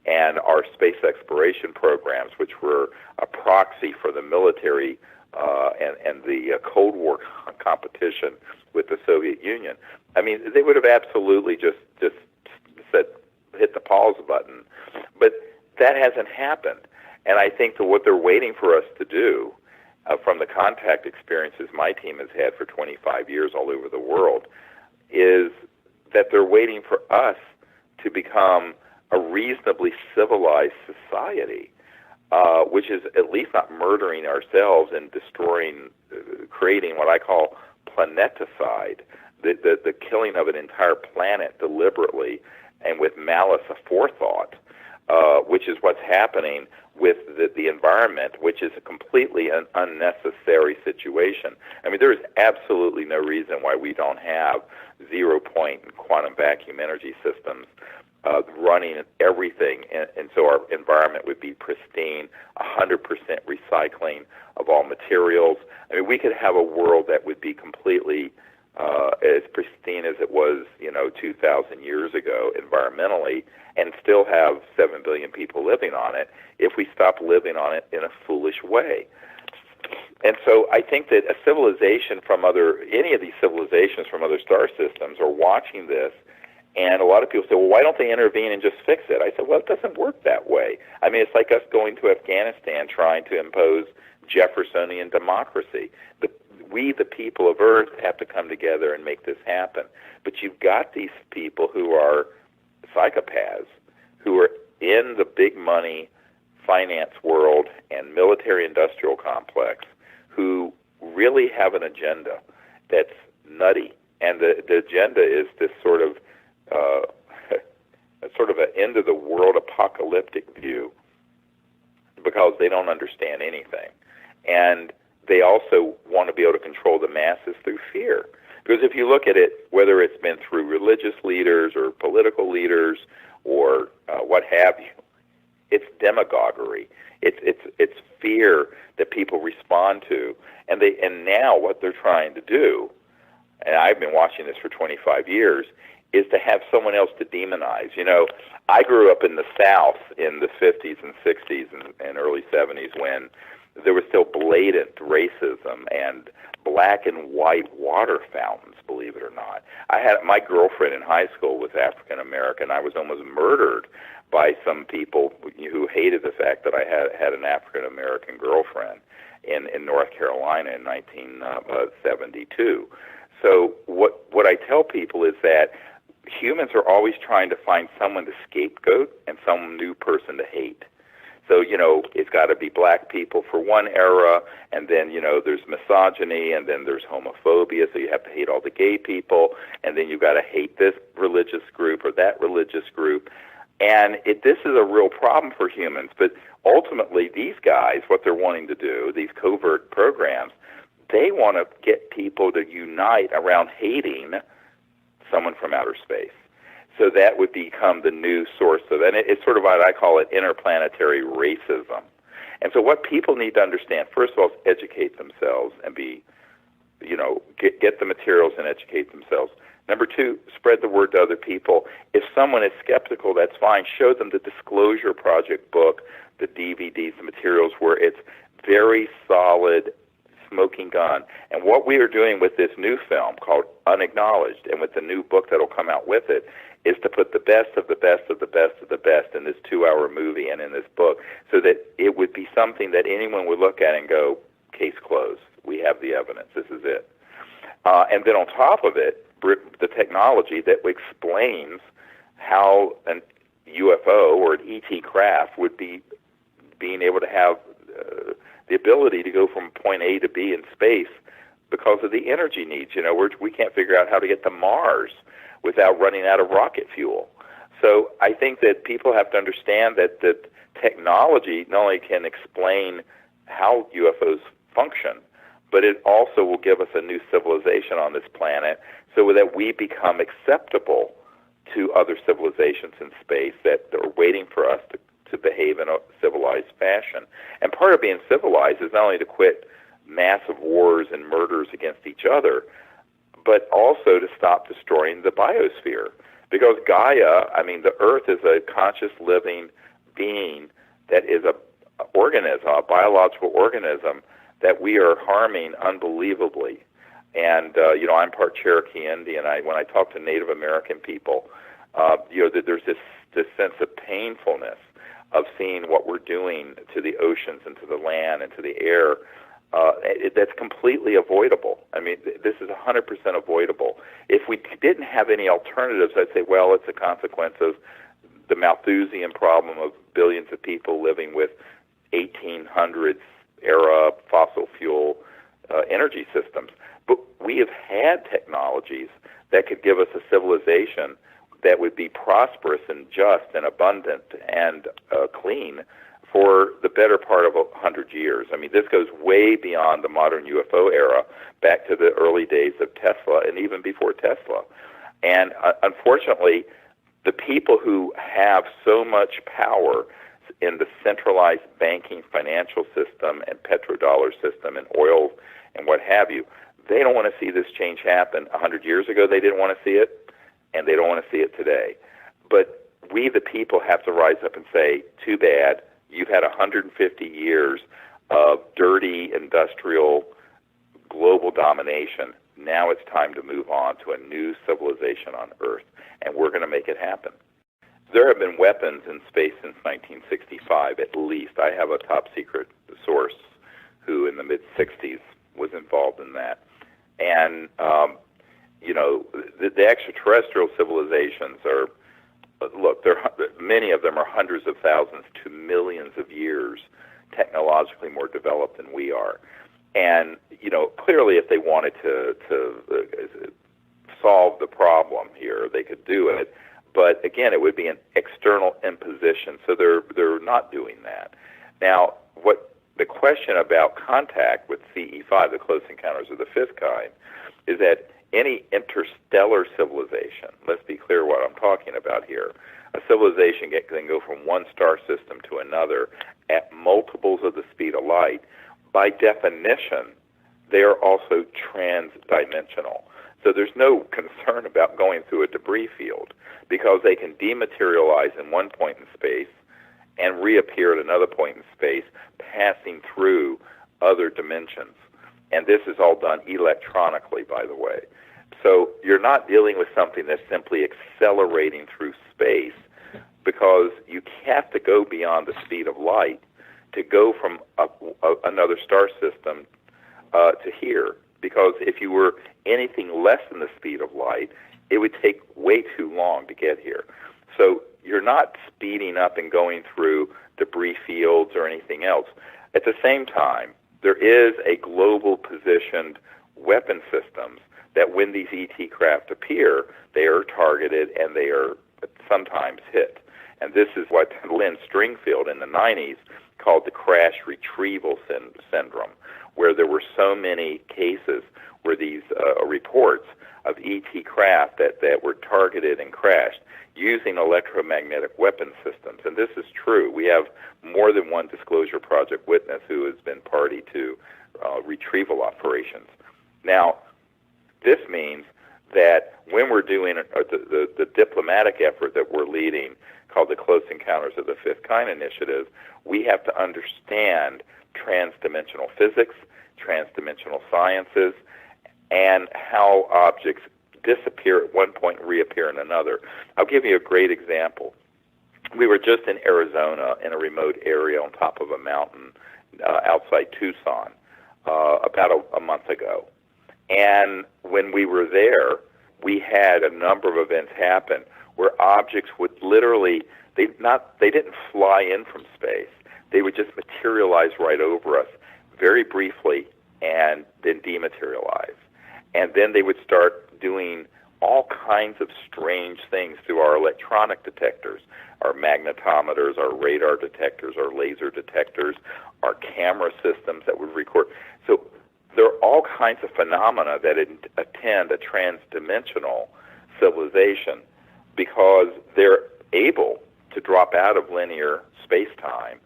and our space exploration programs, which were a proxy for the military and the Cold War competition with the Soviet Union. I mean, they would have absolutely just said, hit the pause button. But that hasn't happened. And I think that what they're waiting for us to do, from the contact experiences my team has had for 25 years all over the world, is that they're waiting for us to become a reasonably civilized society, which is at least not murdering ourselves and destroying, creating what I call planeticide, the killing of an entire planet deliberately and with malice aforethought, which is what's happening with the environment, which is a completely unnecessary situation. I mean, there is absolutely no reason why we don't have zero-point quantum vacuum energy systems running everything, and so our environment would be pristine, 100% recycling of all materials. I mean, we could have a world that would be completely as pristine as it was, 2,000 years ago environmentally, and still have 7 billion people living on it if we stop living on it in a foolish way. And so I think that any of these civilizations from other star systems are watching this, and a lot of people say, well, why don't they intervene and just fix it? I said, well, it doesn't work that way. I mean, it's like us going to Afghanistan trying to impose Jeffersonian democracy. We, the people of Earth, have to come together and make this happen. But you've got these people who are psychopaths, who are in the big money finance world and military-industrial complex, who really have an agenda that's nutty. And the agenda is this sort of an end-of-the-world apocalyptic view, because they don't understand anything. And they also want to be able to control the masses through fear. Because if you look at it, whether it's been through religious leaders or political leaders or what have you, it's demagoguery. It's fear that people respond to. And now what they're trying to do, and I've been watching this for 25 years, is to have someone else to demonize. I grew up in the South in the 50s and 60s and early 70s when there was still blatant racism and black and white water fountains, believe it or not. My girlfriend in high school was African American. I was almost murdered by some people who hated the fact that I had an African American girlfriend in North Carolina in 1972. So what I tell people is that humans are always trying to find someone to scapegoat and some new person to hate. So, it's got to be black people for one era, and then, there's misogyny, and then there's homophobia, so you have to hate all the gay people, and then you've got to hate this religious group or that religious group. And this is a real problem for humans. But ultimately, these guys, what they're wanting to do, these covert programs, they want to get people to unite around hating someone from outer space. So that would become the new source of, and it's sort of what I call it, interplanetary racism. And so what people need to understand, first of all, is educate themselves and get the materials and educate themselves. Number two, spread the word to other people. If someone is skeptical, that's fine. Show them the Disclosure Project book, the DVDs, the materials where it's very solid, smoking gun. And what we are doing with this new film called Unacknowledged, and with the new book that'll come out with it, is to put the best of the best of the best of the best in this 2-hour movie and in this book, so that it would be something that anyone would look at and go, case closed. We have the evidence. This is it. And then on top of it, the technology that explains how an UFO or an ET craft would be being able to have the ability to go from point A to B in space because of the energy needs. We can't figure out how to get to Mars without running out of rocket fuel. So I think that people have to understand that technology not only can explain how UFOs function, but it also will give us a new civilization on this planet so that we become acceptable to other civilizations in space that are waiting for us to behave in a civilized fashion. And part of being civilized is not only to quit massive wars and murders against each other, but also to stop destroying the biosphere. Because Gaia, the Earth is a conscious living being that is a organism, a biological organism that we are harming unbelievably. And, I'm part Cherokee Indian. When I talk to Native American people, that there's this sense of painfulness of seeing what we're doing to the oceans and to the land and to the air. That's completely avoidable. This is 100% avoidable. If we didn't have any alternatives, I'd say, well, it's a consequence of the Malthusian problem of billions of people living with 1800s era fossil fuel energy systems. But we have had technologies that could give us a civilization that would be prosperous and just and abundant and clean for the better part of 100 years. This goes way beyond the modern UFO era, back to the early days of Tesla and even before Tesla. And unfortunately, the people who have so much power in the centralized banking financial system and petrodollar system and oil and what have you, they don't want to see this change happen. 100 years ago, they didn't want to see it, and they don't want to see it today. But we, the people, have to rise up and say, too bad, you've had 150 years of dirty industrial global domination. Now it's time to move on to a new civilization on Earth, and we're going to make it happen. There have been weapons in space since 1965, at least. I have a top-secret source who, in the mid-'60s, was involved in that. And, the extraterrestrial civilizations are, many of them are hundreds of thousands to millions of years technologically more developed than we are. And, clearly if they wanted to solve the problem here, they could do it. But again, it would be an external imposition, so they're not doing that. Now, what the question about contact with CE5, the Close Encounters of the Fifth Kind, is that any interstellar civilization, let's be clear what I'm talking about here, a civilization can go from one star system to another at multiples of the speed of light. By definition, they are also transdimensional. So there's no concern about going through a debris field because they can dematerialize in one point in space and reappear at another point in space, passing through other dimensions. And this is all done electronically, by the way. So you're not dealing with something that's simply accelerating through space, because you have to go beyond the speed of light to go from another star system to here. Because if you were anything less than the speed of light, it would take way too long to get here. So you're not speeding up and going through debris fields or anything else. At the same time, there is a global positioned weapon systems that when these ET craft appear, they are targeted and they are sometimes hit. And this is what Lynn Stringfield in the 90s called the crash retrieval syndrome, where there were so many cases where these reports of ET craft that were targeted and crashed using electromagnetic weapon systems. And this is true. We have more than one Disclosure Project witness who has been party to retrieval operations. Now, this means that when we're doing the diplomatic effort that we're leading called the Close Encounters of the Fifth Kind Initiative, we have to understand transdimensional physics, transdimensional sciences, and how objects disappear at one point and reappear in another. I'll give you a great example. We were just in Arizona in a remote area on top of a mountain outside Tucson about a month ago. And when we were there, we had a number of events happen where objects would literally, they didn't fly in from space. They would just materialize right over us very briefly and then dematerialize. And then they would start doing all kinds of strange things through our electronic detectors, our magnetometers, our radar detectors, our laser detectors, our camera systems that would record. So there are all kinds of phenomena that attend a transdimensional civilization because they're able to drop out of linear space-time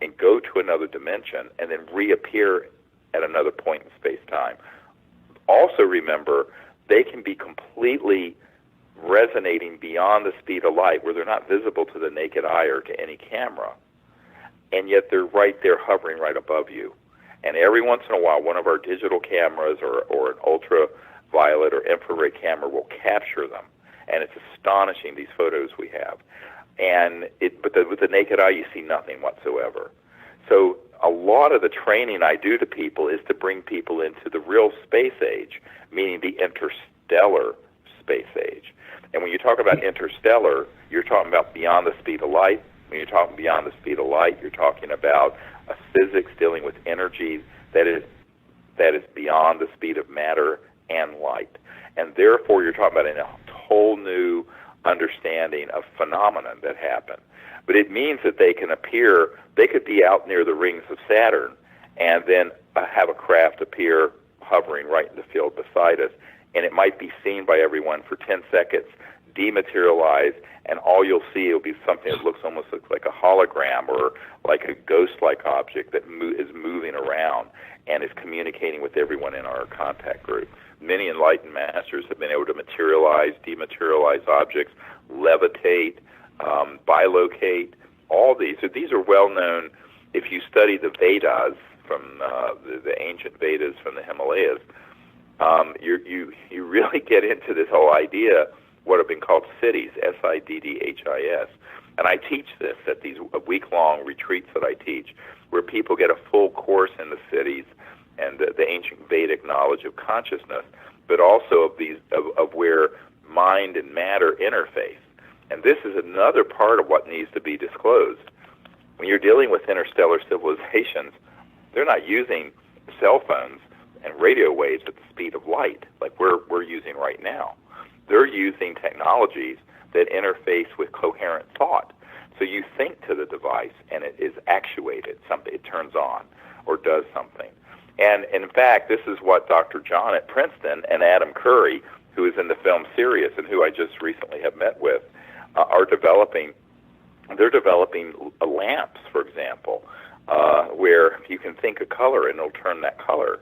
and go to another dimension and then reappear at another point in space-time. Also remember, they can be completely resonating beyond the speed of light where they're not visible to the naked eye or to any camera, and yet they're right there hovering right above you. And every once in a while, one of our digital cameras or an ultraviolet or infrared camera will capture them, and it's astonishing, these photos we have. But with the naked eye, you see nothing whatsoever. So a lot of the training I do to people is to bring people into the real space age, meaning the interstellar space age. And when you talk about interstellar, you're talking about beyond the speed of light. When you're talking beyond the speed of light, you're talking about a physics dealing with energy that is beyond the speed of matter and light. And therefore, you're talking about a whole new understanding of phenomenon that happen. But it means that they can appear, they could be out near the rings of Saturn and then have a craft appear hovering right in the field beside us. And it might be seen by everyone for 10 seconds, dematerialize, and all you'll see will be something that looks like a hologram or like a ghost-like object that is moving around and is communicating with everyone in our contact group. Many enlightened masters have been able to materialize, dematerialize objects, levitate, bilocate, all these. So these are well known. If you study the Vedas from the ancient Vedas from the Himalayas, you really get into this whole idea, what have been called siddhis, S-I-D-D-H-I-S. And I teach this at these week-long retreats that I teach, where people get a full course in the siddhis and the ancient Vedic knowledge of consciousness, but also of where mind and matter interface. And this is another part of what needs to be disclosed. When you're dealing with interstellar civilizations, they're not using cell phones and radio waves at the speed of light like we're using right now. They're using technologies that interface with coherent thought. So you think to the device and it is actuated, something it turns on or does something. And in fact, this is what Dr. John at Princeton and Adam Curry, who is in the film Sirius and who I just recently have met with, are developing. They're developing lamps, for example, where you can think a color and it'll turn that color,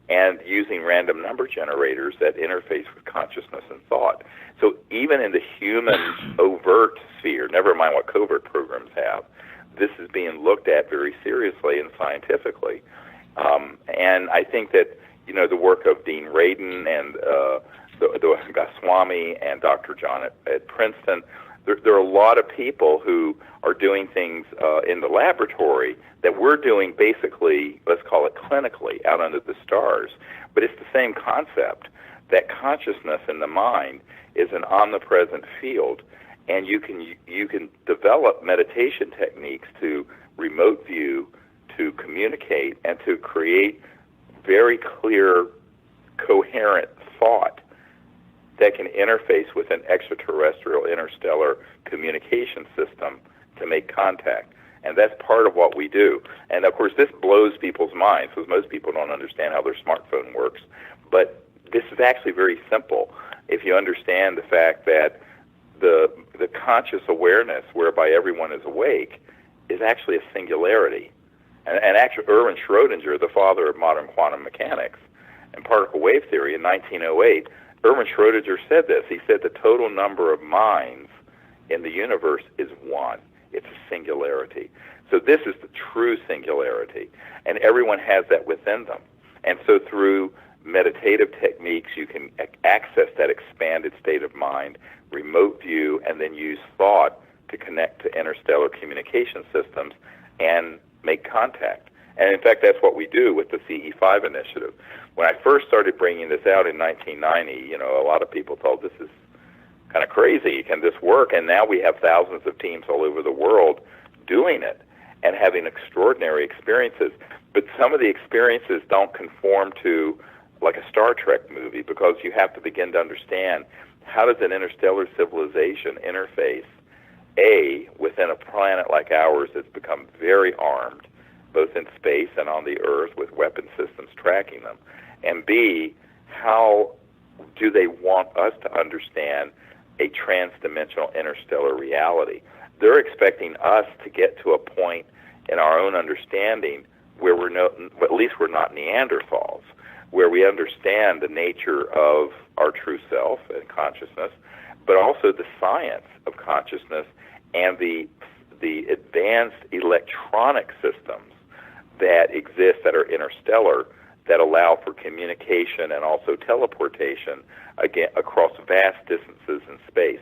and using random number generators that interface with consciousness and thought. So even in the human overt sphere, never mind what covert programs have, this is being looked at very seriously and scientifically. And I think that, the work of Dean Radin and the Goswami and Dr. John at Princeton, there are a lot of people who are doing things in the laboratory that we're doing basically, let's call it clinically, out under the stars. But it's the same concept, that consciousness in the mind is an omnipresent field, and you can develop meditation techniques to remote view, to communicate, and to create very clear, coherent thought that can interface with an extraterrestrial interstellar communication system to make contact. And that's part of what we do. And of course, this blows people's minds because most people don't understand how their smartphone works. But this is actually very simple if you understand the fact that the conscious awareness whereby everyone is awake is actually a singularity. And actually, Erwin Schrödinger, the father of modern quantum mechanics and particle wave theory in 1908, Erwin Schrödinger said this. He said the total number of minds in the universe is one. It's a singularity. So this is the true singularity, and everyone has that within them. And so through meditative techniques, you can access that expanded state of mind, remote view, and then use thought to connect to interstellar communication systems and make contact. And in fact, that's what we do with the CE5 initiative. When I first started bringing this out in 1990, a lot of people thought, this is kind of crazy. Can this work? And now we have thousands of teams all over the world doing it and having extraordinary experiences. But some of the experiences don't conform to like a Star Trek movie, because you have to begin to understand, how does an interstellar civilization interface, A, within a planet like ours that's become very armed, both in space and on the Earth with weapon systems tracking them, and B, how do they want us to understand a transdimensional interstellar reality? They're expecting us to get to a point in our own understanding where at least we're not Neanderthals, where we understand the nature of our true self and consciousness, but also the science of consciousness and the advanced electronic systems that exist that are interstellar, that allow for communication and also teleportation again across vast distances in space.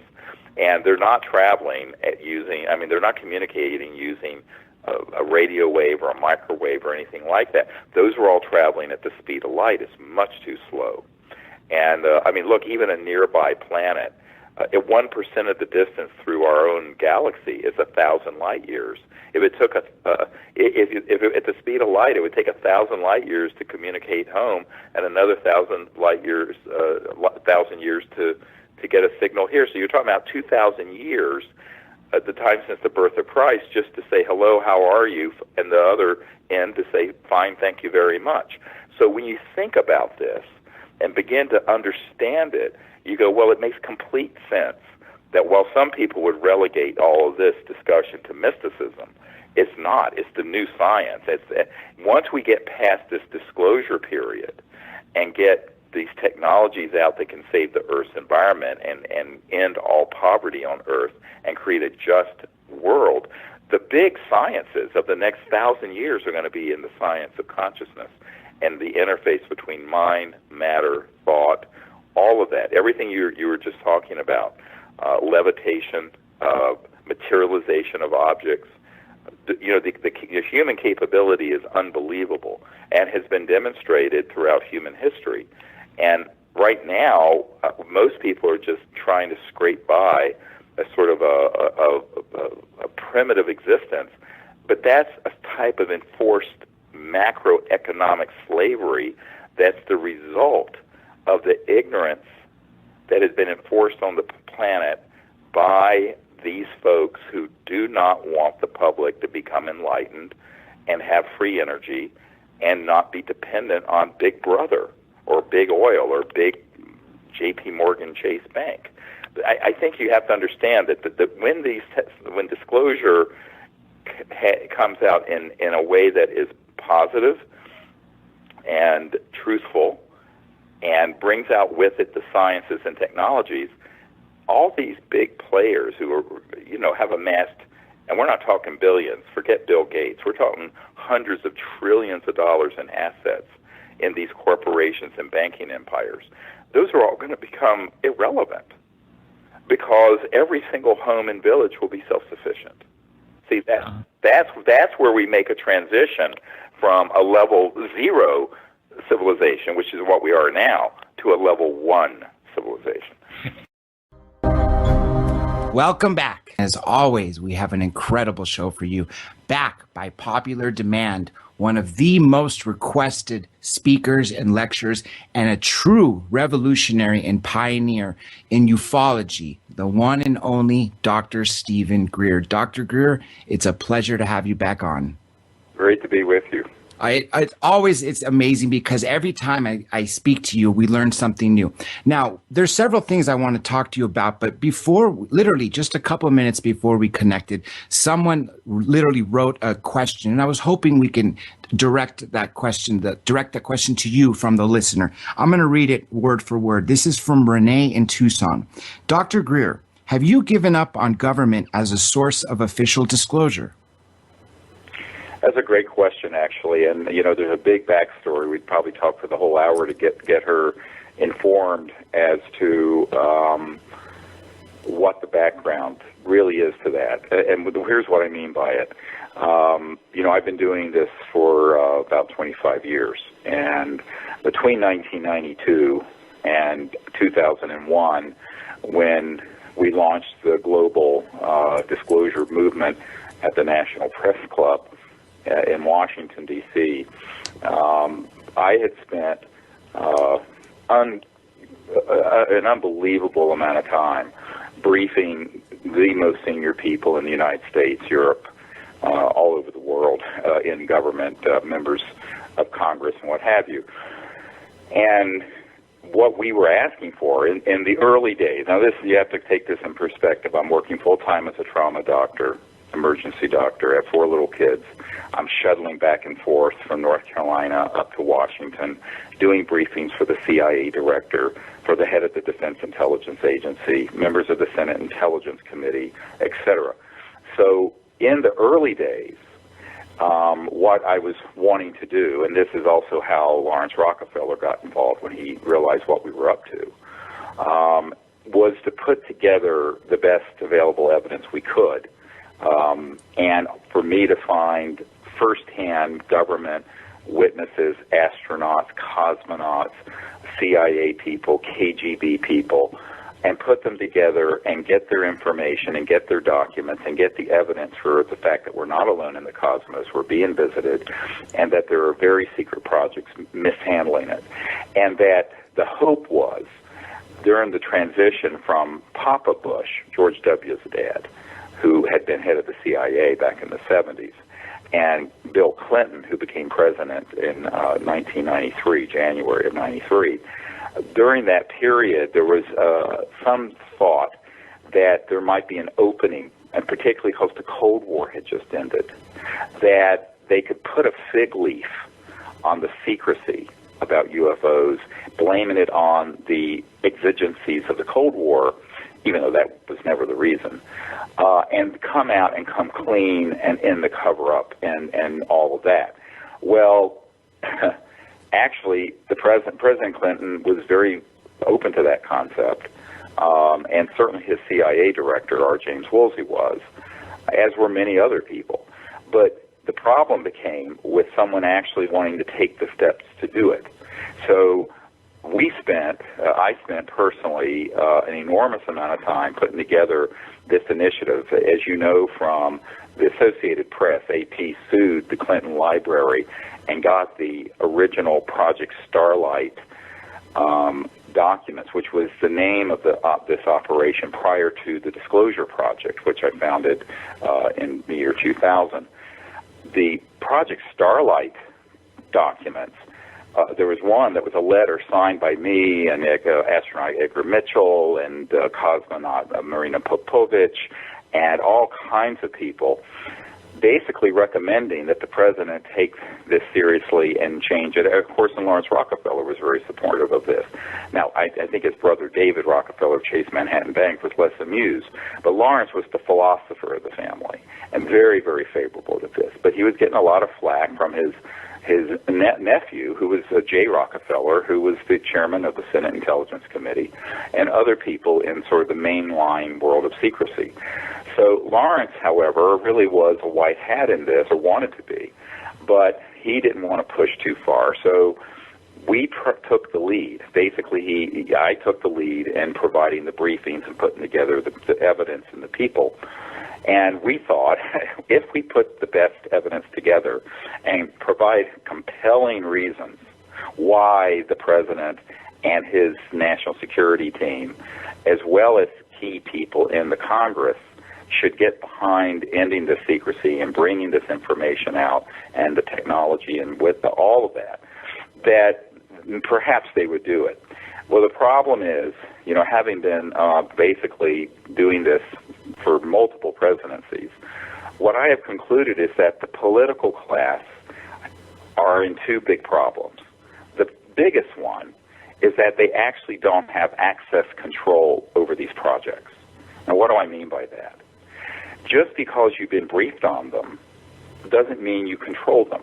And they're not traveling they're not communicating using a radio wave or a microwave or anything like that. Those are all traveling at the speed of light. It's much too slow. And look, even a nearby planet, at 1% of the distance through our own galaxy is 1,000 light years. If it took at the speed of light, it would take 1,000 light years to communicate home, and another 1,000 light years, 1,000 years to get a signal here. So you're talking about 2,000 years at the time since the birth of Christ, just to say hello, how are you, and the other end to say fine, thank you very much. So when you think about this and begin to understand it, you go, well, it makes complete sense that while some people would relegate all of this discussion to mysticism, it's not. It's the new science. Once we get past this disclosure period and get these technologies out that can save the Earth's environment and end all poverty on Earth and create a just world, the big sciences of the next 1,000 years are going to be in the science of consciousness and the interface between mind, matter, thought, all of that. Everything you were just talking about, levitation, materialization of objects. The human capability is unbelievable and has been demonstrated throughout human history. And right now, most people are just trying to scrape by a sort of a primitive existence. But that's a type of enforced macroeconomic slavery that's the result of the ignorance that has been enforced on the planet by these folks who do not want the public to become enlightened and have free energy and not be dependent on Big Brother or Big Oil or Big J.P. Morgan Chase Bank. I think you have to understand that when disclosure comes out in a way that is positive and truthful and brings out with it the sciences and technologies, all these big players who are, have amassed, and we're not talking billions, forget Bill Gates, we're talking hundreds of trillions of dollars in assets in these corporations and banking empires. Those are all going to become irrelevant because every single home and village will be self-sufficient. See, that's where we make a transition from a level 0 civilization, which is what we are now, to a level 1 civilization. Welcome back. As always, we have an incredible show for you. Back by popular demand, one of the most requested speakers and lecturers and a true revolutionary and pioneer in ufology, the one and only Dr. Steven Greer. Dr. Greer, it's a pleasure to have you back on. Great to be with you. It's amazing because every time I speak to you, we learn something new. Now, there's several things I want to talk to you about, but literally just a couple of minutes before we connected, someone literally wrote a question, and I was hoping we can direct that question to you from the listener. I'm going to read it word for word. This is from Renee in Tucson. Dr. Greer, Have you given up on government as a source of official disclosure? That's a great question, actually. And, there's a big backstory. We'd probably talk for the whole hour to get her informed as to what the background really is to that. And here's what I mean by it. I've been doing this for about 25 years. And between 1992 and 2001, when we launched the global disclosure movement at the National Press Club in Washington, D.C., I had spent an unbelievable amount of time briefing the most senior people in the United States, Europe, all over the world, in government, members of Congress, and what have you. And what we were asking for in the early days, now you have to take this in perspective. I'm working full-time as a trauma doctor, emergency doctor. I have 4 little kids. I'm shuttling back and forth from North Carolina up to Washington, doing briefings for the CIA director, for the head of the Defense Intelligence Agency, members of the Senate Intelligence Committee, etc. So in the early days, what I was wanting to do, and this is also how Lawrence Rockefeller got involved when he realized what we were up to, was to put together the best available evidence we could, and for me to find firsthand government witnesses, astronauts, cosmonauts, CIA people, KGB people, and put them together and get their information and get their documents and get the evidence for the fact that we're not alone in the cosmos, we're being visited, and that there are very secret projects mishandling it. And that the hope was, during the transition from Papa Bush, George W.'s dad, who had been head of the CIA back in the 70s, and Bill Clinton, who became president in 1993, January of 93, during that period, there was some thought that there might be an opening, and particularly because the Cold War had just ended, that they could put a fig leaf on the secrecy about UFOs, blaming it on the exigencies of the Cold War, even though that was never the reason, and come out and come clean and end the cover-up and all of that. Well, actually, President Clinton was very open to that concept, and certainly his CIA director, R. James Woolsey, was, as were many other people. But the problem became with someone actually wanting to take the steps to do it. So I spent personally an enormous amount of time putting together this initiative. As you know from the Associated Press, AP sued the Clinton Library and got the original Project Starlight documents, which was the name of this operation prior to the Disclosure Project, which I founded in the year 2000. The Project Starlight documents, there was one that was a letter signed by me and astronaut Edgar Mitchell and cosmonaut Marina Popovich and all kinds of people, basically recommending that the president take this seriously and change it. Of course, and Lawrence Rockefeller was very supportive of this. Now, I think his brother David Rockefeller of Chase Manhattan Bank was less amused, but Lawrence was the philosopher of the family and very, very favorable to this. But he was getting a lot of flack from his nephew, who was Jay Rockefeller, who was the chairman of the Senate Intelligence Committee, and other people in sort of the mainline world of secrecy. So Lawrence, however, really was a white hat in this, or wanted to be, but he didn't want to push too far. So we took the lead. Basically, I took the lead in providing the briefings and putting together the evidence and the people. And we thought, if we put the best evidence together and provide compelling reasons why the president and his national security team, as well as key people in the Congress, should get behind ending the secrecy and bringing this information out and the technology and with all of that, that perhaps they would do it. Well, the problem is, having been basically doing this for multiple presidencies, what I have concluded is that the political class are in two big problems. The biggest one is that they actually don't have access control over these projects. Now, what do I mean by that? Just because you've been briefed on them doesn't mean you control them.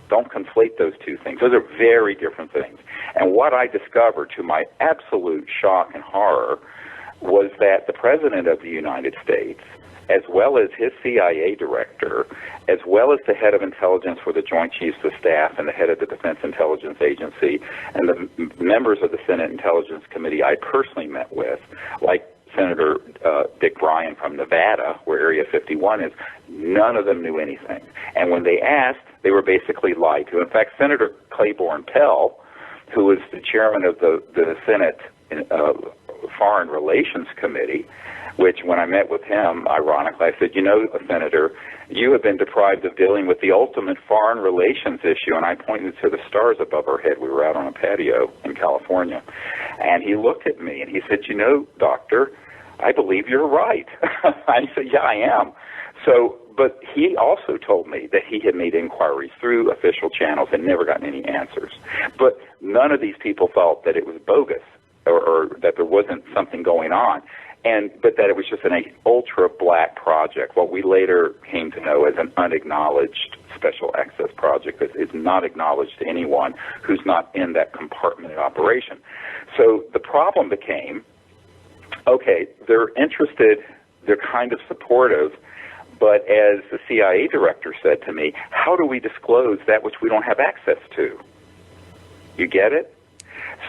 Don't conflate those two things. Those are very different things. And what I discovered, to my absolute shock and horror, was that the President of the United States, as well as his CIA director, as well as the head of intelligence for the Joint Chiefs of Staff and the head of the Defense Intelligence Agency, and the members of the Senate Intelligence Committee I personally met with, like Senator Dick Bryan from Nevada, where Area 51 is, none of them knew anything. And when they asked, they were basically lied to. In fact, Senator Claiborne Pell, who was the chairman of the Senate Foreign Relations Committee, which when I met with him, ironically, I said, Senator, you have been deprived of dealing with the ultimate foreign relations issue. And I pointed to the stars above our head. We were out on a patio in California. And he looked at me and he said, Doctor, I believe you're right. I said, yeah, I am. But he also told me that he had made inquiries through official channels and never gotten any answers. But none of these people felt that it was bogus or that there wasn't something going on. But that it was just an ultra-black project, what we later came to know as an unacknowledged special access project that is not acknowledged to anyone who's not in that compartmented operation. So the problem became, okay, they're interested, they're kind of supportive, but as the CIA director said to me, how do we disclose that which we don't have access to? You get it?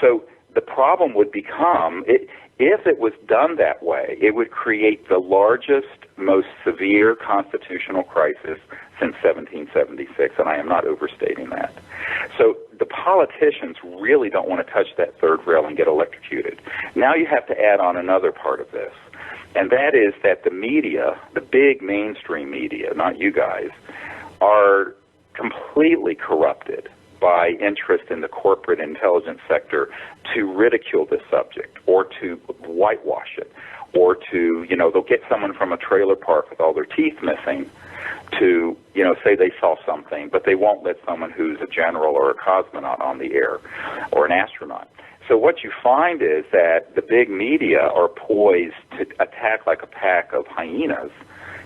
So the problem would become, if it was done that way, it would create the largest, most severe constitutional crisis since 1776, and I am not overstating that. So the politicians really don't want to touch that third rail and get electrocuted. Now you have to add on another part of this, and that is that the media, the big mainstream media, not you guys, are completely corrupted by interest in the corporate intelligence sector to ridicule this subject or to whitewash it or to, they'll get someone from a trailer park with all their teeth missing to, say they saw something, but they won't let someone who's a general or a cosmonaut on the air or an astronaut. So what you find is that the big media are poised to attack like a pack of hyenas,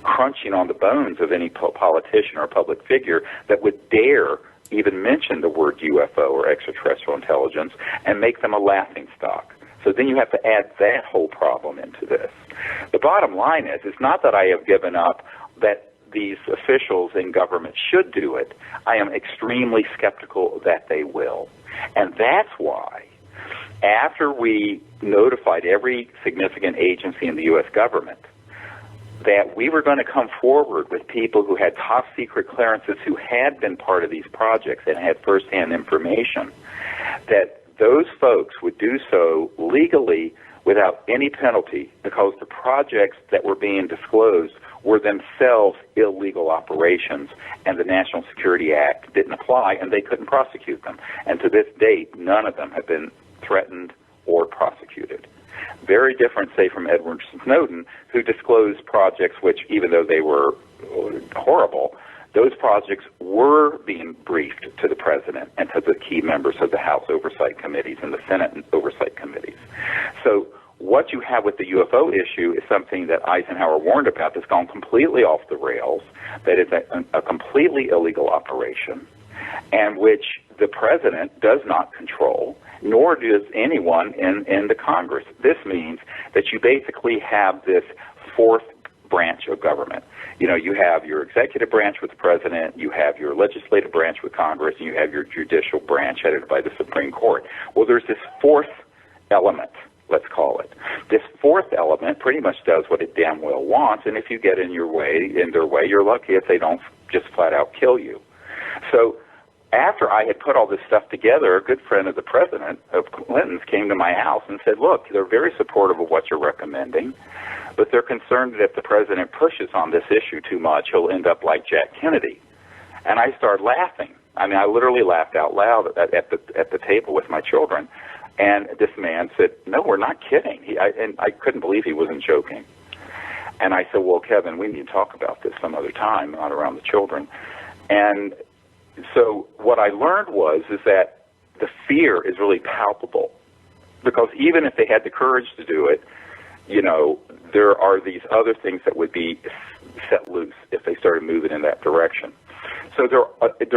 crunching on the bones of any politician or public figure that would dare even mention the word UFO or extraterrestrial intelligence and make them a laughing stock. So then you have to add that whole problem into this. The bottom line is, it's not that I have given up that these officials in government should do it. I am extremely skeptical that they will. And that's why, after we notified every significant agency in the U.S. government that we were going to come forward with people who had top secret clearances who had been part of these projects and had firsthand information, that those folks would do so legally without any penalty because the projects that were being disclosed were themselves illegal operations and the National Security Act didn't apply and they couldn't prosecute them. And to this date, none of them have been threatened or prosecuted. Very different, say, from Edward Snowden, who disclosed projects which, even though they were horrible, those projects were being briefed to the president and to the key members of the House oversight committees and the Senate oversight committees. So what you have with the UFO issue is something that Eisenhower warned about that's gone completely off the rails, that is a completely illegal operation, and which the president does not control, nor does anyone in the Congress. This means that you basically have this fourth branch of government. You have your executive branch with the president, you have your legislative branch with Congress, and you have your judicial branch headed by the Supreme Court. Well, there's this fourth element, let's call it. This fourth element pretty much does what it damn well wants, and if you get in their way, you're lucky if they don't just flat out kill you. So after I had put all this stuff together, a good friend of the president, of Clinton's, came to my house and said, look, they're very supportive of what you're recommending, but they're concerned that if the president pushes on this issue too much, he'll end up like Jack Kennedy. And I started laughing. I mean, I literally laughed out loud at the table with my children. And this man said, no, we're not kidding. And I couldn't believe he wasn't joking. And I said, well, Kevin, we need to talk about this some other time, not around the children. And so what I learned is that the fear is really palpable, because even if they had the courage to do it, there are these other things that would be set loose if they started moving in that direction. So there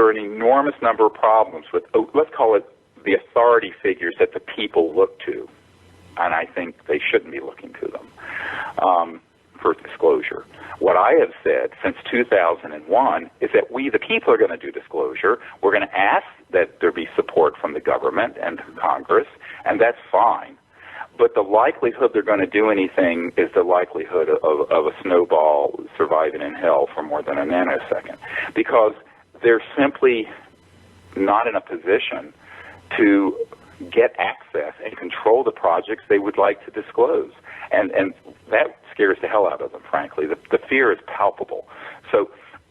are an enormous number of problems with, let's call it, the authority figures that the people look to, and I think they shouldn't be looking to them for disclosure. What I have said since 2001 is that we, the people, are going to do disclosure. We're going to ask that there be support from the government and Congress, and that's fine. But the likelihood they're going to do anything is the likelihood of a snowball surviving in hell for more than a nanosecond, because they're simply not in a position to get access and control the projects they would like to disclose. And that scares the hell out of them, frankly. The fear is palpable. So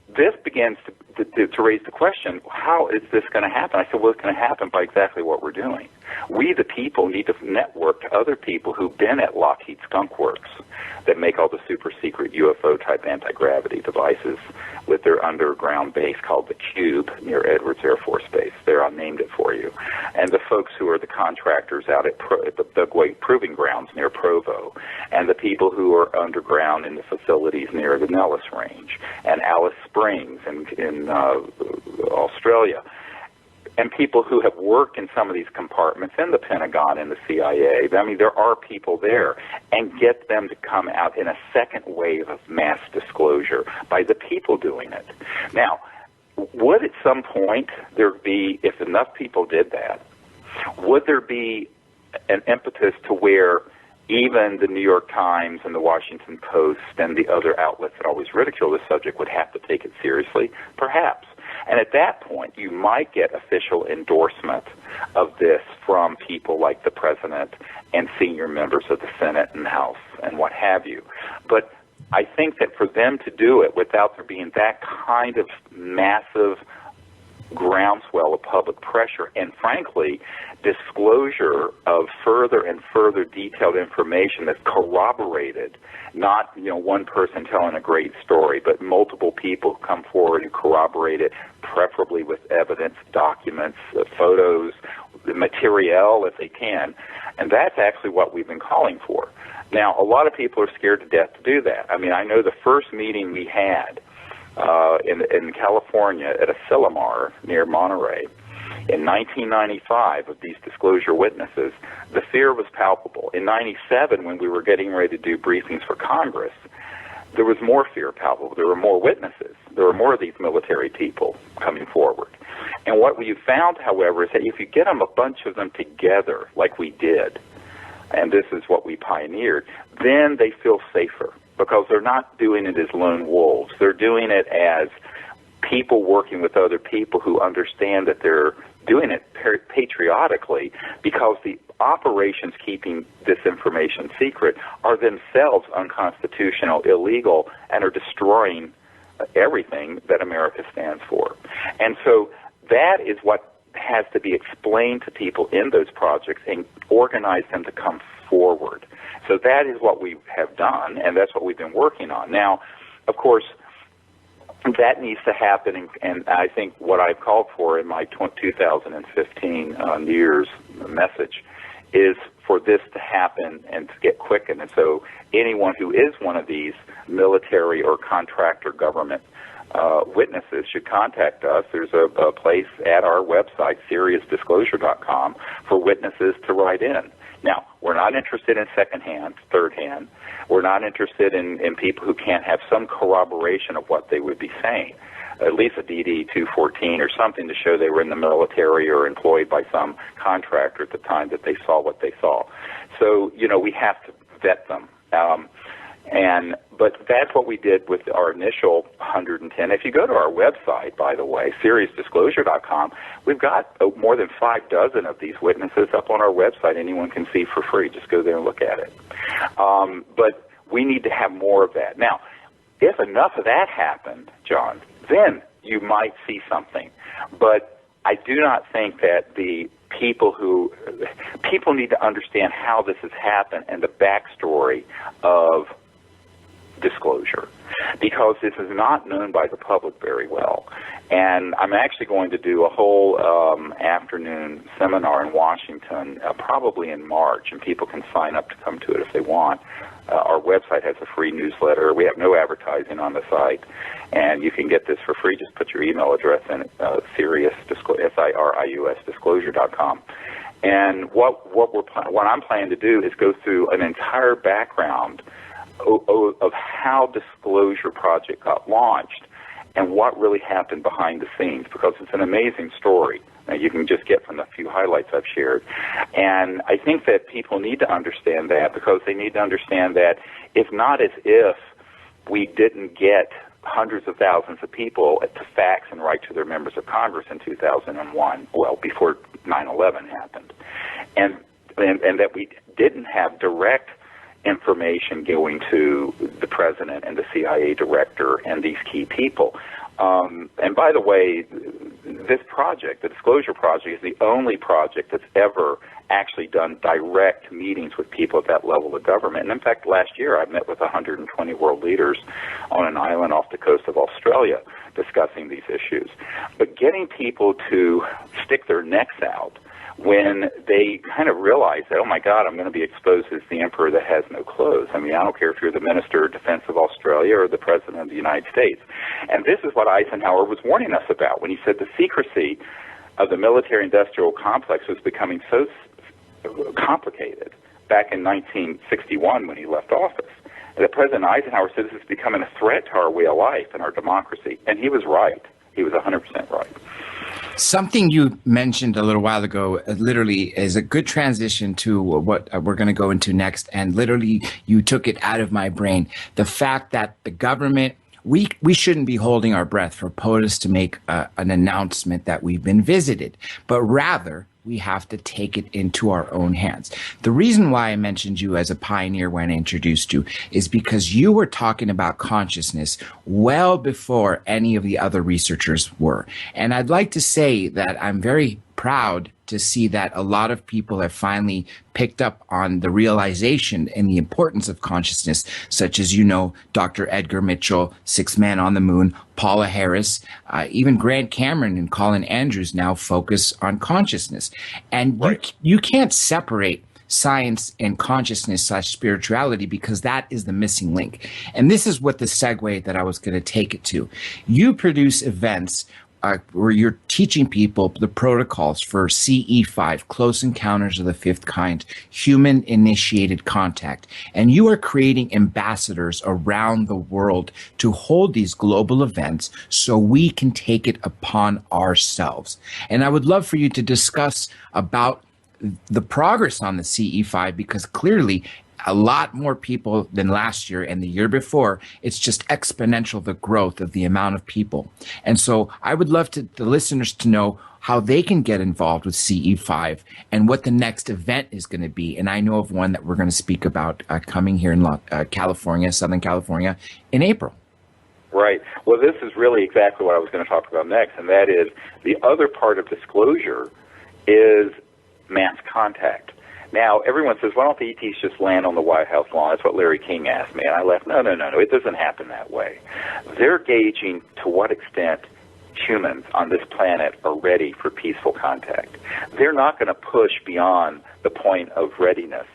this begins to raise the question, how is this going to happen? I said, well, it's going to happen by exactly what we're doing. We, the people, need to network to other people who've been at Lockheed Skunk Works that make all the super-secret UFO-type anti-gravity devices with their underground base called the Cube near Edwards Air Force Base. There, I named it for you. And the folks who are the contractors out at the Great Proving Grounds near Provo, and the people who are underground in the facilities near the Nellis Range, and Alice Springs in Australia, and people who have worked in some of these compartments in the Pentagon and the CIA. I mean, there are people there, and get them to come out in a second wave of mass disclosure by the people doing it. Now, would at some point there be, if enough people did that, would there be an impetus to where even the New York Times and the Washington Post and the other outlets that always ridicule this subject would have to take it seriously? Perhaps. And at that point, you might get official endorsement of this from people like the President and senior members of the Senate and House and what have you. But I think that for them to do it without there being that kind of massive groundswell of public pressure and, frankly, disclosure of further and further detailed information that's corroborated, not one person telling a great story, but multiple people come forward and corroborate it, preferably with evidence, documents, photos, the material if they can, and that's actually what we've been calling for. Now, a lot of people are scared to death to do that. I mean, I know the first meeting we had in California at Asilomar near Monterey in 1995 of these disclosure witnesses, the fear was palpable. In 97, when we were getting ready to do briefings for Congress, there was more fear palpable. There were more witnesses. There were more of these military people coming forward. And what we found, however, is that if you get them, a bunch of them together like we did, and this is what we pioneered, then they feel safer because they're not doing it as lone wolves. They're doing it as people working with other people who understand that they're doing it patriotically, because the operations keeping this information secret are themselves unconstitutional, illegal, and are destroying everything that America stands for. And so that is what has to be explained to people in those projects and organize them to come forward. So that is what we have done, and that's what we've been working on. Now, of course, that needs to happen, and I think what I've called for in my 2015 New Year's message is for this to happen and to get quickened. And so anyone who is one of these military or contractor government witnesses should contact us. There's a place at our website, SeriousDisclosure.com, for witnesses to write in. Now, we're not interested in secondhand, thirdhand. We're not interested in people who can't have some corroboration of what they would be saying, at least a DD-214 or something to show they were in the military or employed by some contractor at the time that they saw what they saw. So, we have to vet them. But that's what we did with our initial 110. If you go to our website, by the way, SeriousDisclosure.com, we've got more than 6 of these witnesses up on our website. Anyone can see for free. Just go there and look at it. But we need to have more of that. Now, if enough of that happened, John, then you might see something. But I do not think that the people need to understand how this has happened and the backstory of disclosure, because this is not known by the public very well. And I'm actually going to do a whole afternoon seminar in Washington, probably in March, and people can sign up to come to it if they want. Our website has a free newsletter. We have no advertising on the site, and you can get this for free. Just put your email address in, SIRIUS disclosure.com. And what I'm planning to do is go through an entire background of how Disclosure Project got launched and what really happened behind the scenes, because it's an amazing story. Now, you can just get from the few highlights I've shared. And I think that people need to understand that, because they need to understand that it's not as if we didn't get hundreds of thousands of people to fax and write to their members of Congress in 2001, well, before 9/11 happened, and that we didn't have direct information going to the president and the CIA director and these key people. And by the way, this project, the Disclosure Project, is the only project that's ever actually done direct meetings with people at that level of government. And in fact, last year I met with 120 world leaders on an island off the coast of Australia discussing these issues. But getting people to stick their necks out when they kind of realize that, oh my God, I'm going to be exposed as the emperor that has no clothes. I mean, I don't care if you're the Minister of Defense of Australia or the President of the United States. And this is what Eisenhower was warning us about when he said the secrecy of the military-industrial complex was becoming so complicated back in 1961 when he left office. And that President Eisenhower said this is becoming a threat to our way of life and our democracy. And he was right. He was 100% right. Something you mentioned a little while ago literally is a good transition to what we're going to go into next. And literally, you took it out of my brain. The fact that the government, we shouldn't be holding our breath for POTUS to make an announcement that we've been visited, but rather we have to take it into our own hands. The reason why I mentioned you as a pioneer when I introduced you is because you were talking about consciousness well before any of the other researchers were. And I'd like to say that I'm very proud to see that a lot of people have finally picked up on the realization and the importance of consciousness, such as, Dr. Edgar Mitchell, Sixth Man on the Moon, Paula Harris, even Grant Cameron and Colin Andrews now focus on consciousness. And right. you can't separate science and consciousness / spirituality, because that is the missing link. And this is what the segue that I was going to take it to. You produce events where you're teaching people the protocols for CE5, Close Encounters of the Fifth Kind, human-initiated contact. And you are creating ambassadors around the world to hold these global events so we can take it upon ourselves. And I would love for you to discuss about the progress on the CE5, because clearly a lot more people than last year and the year before. It's just exponential, the growth of the amount of people. And so I would love the listeners to know how they can get involved with CE5 and what the next event is going to be. And I know of one that we're going to speak about coming here in California, Southern California, in April. Right. Well, this is really exactly what I was going to talk about next, and that is the other part of disclosure is mass contact. Now, everyone says, why don't the ETs just land on the White House lawn? That's what Larry King asked me. And I laughed, no, it doesn't happen that way. They're gauging to what extent humans on this planet are ready for peaceful contact. They're not going to push beyond the point of readiness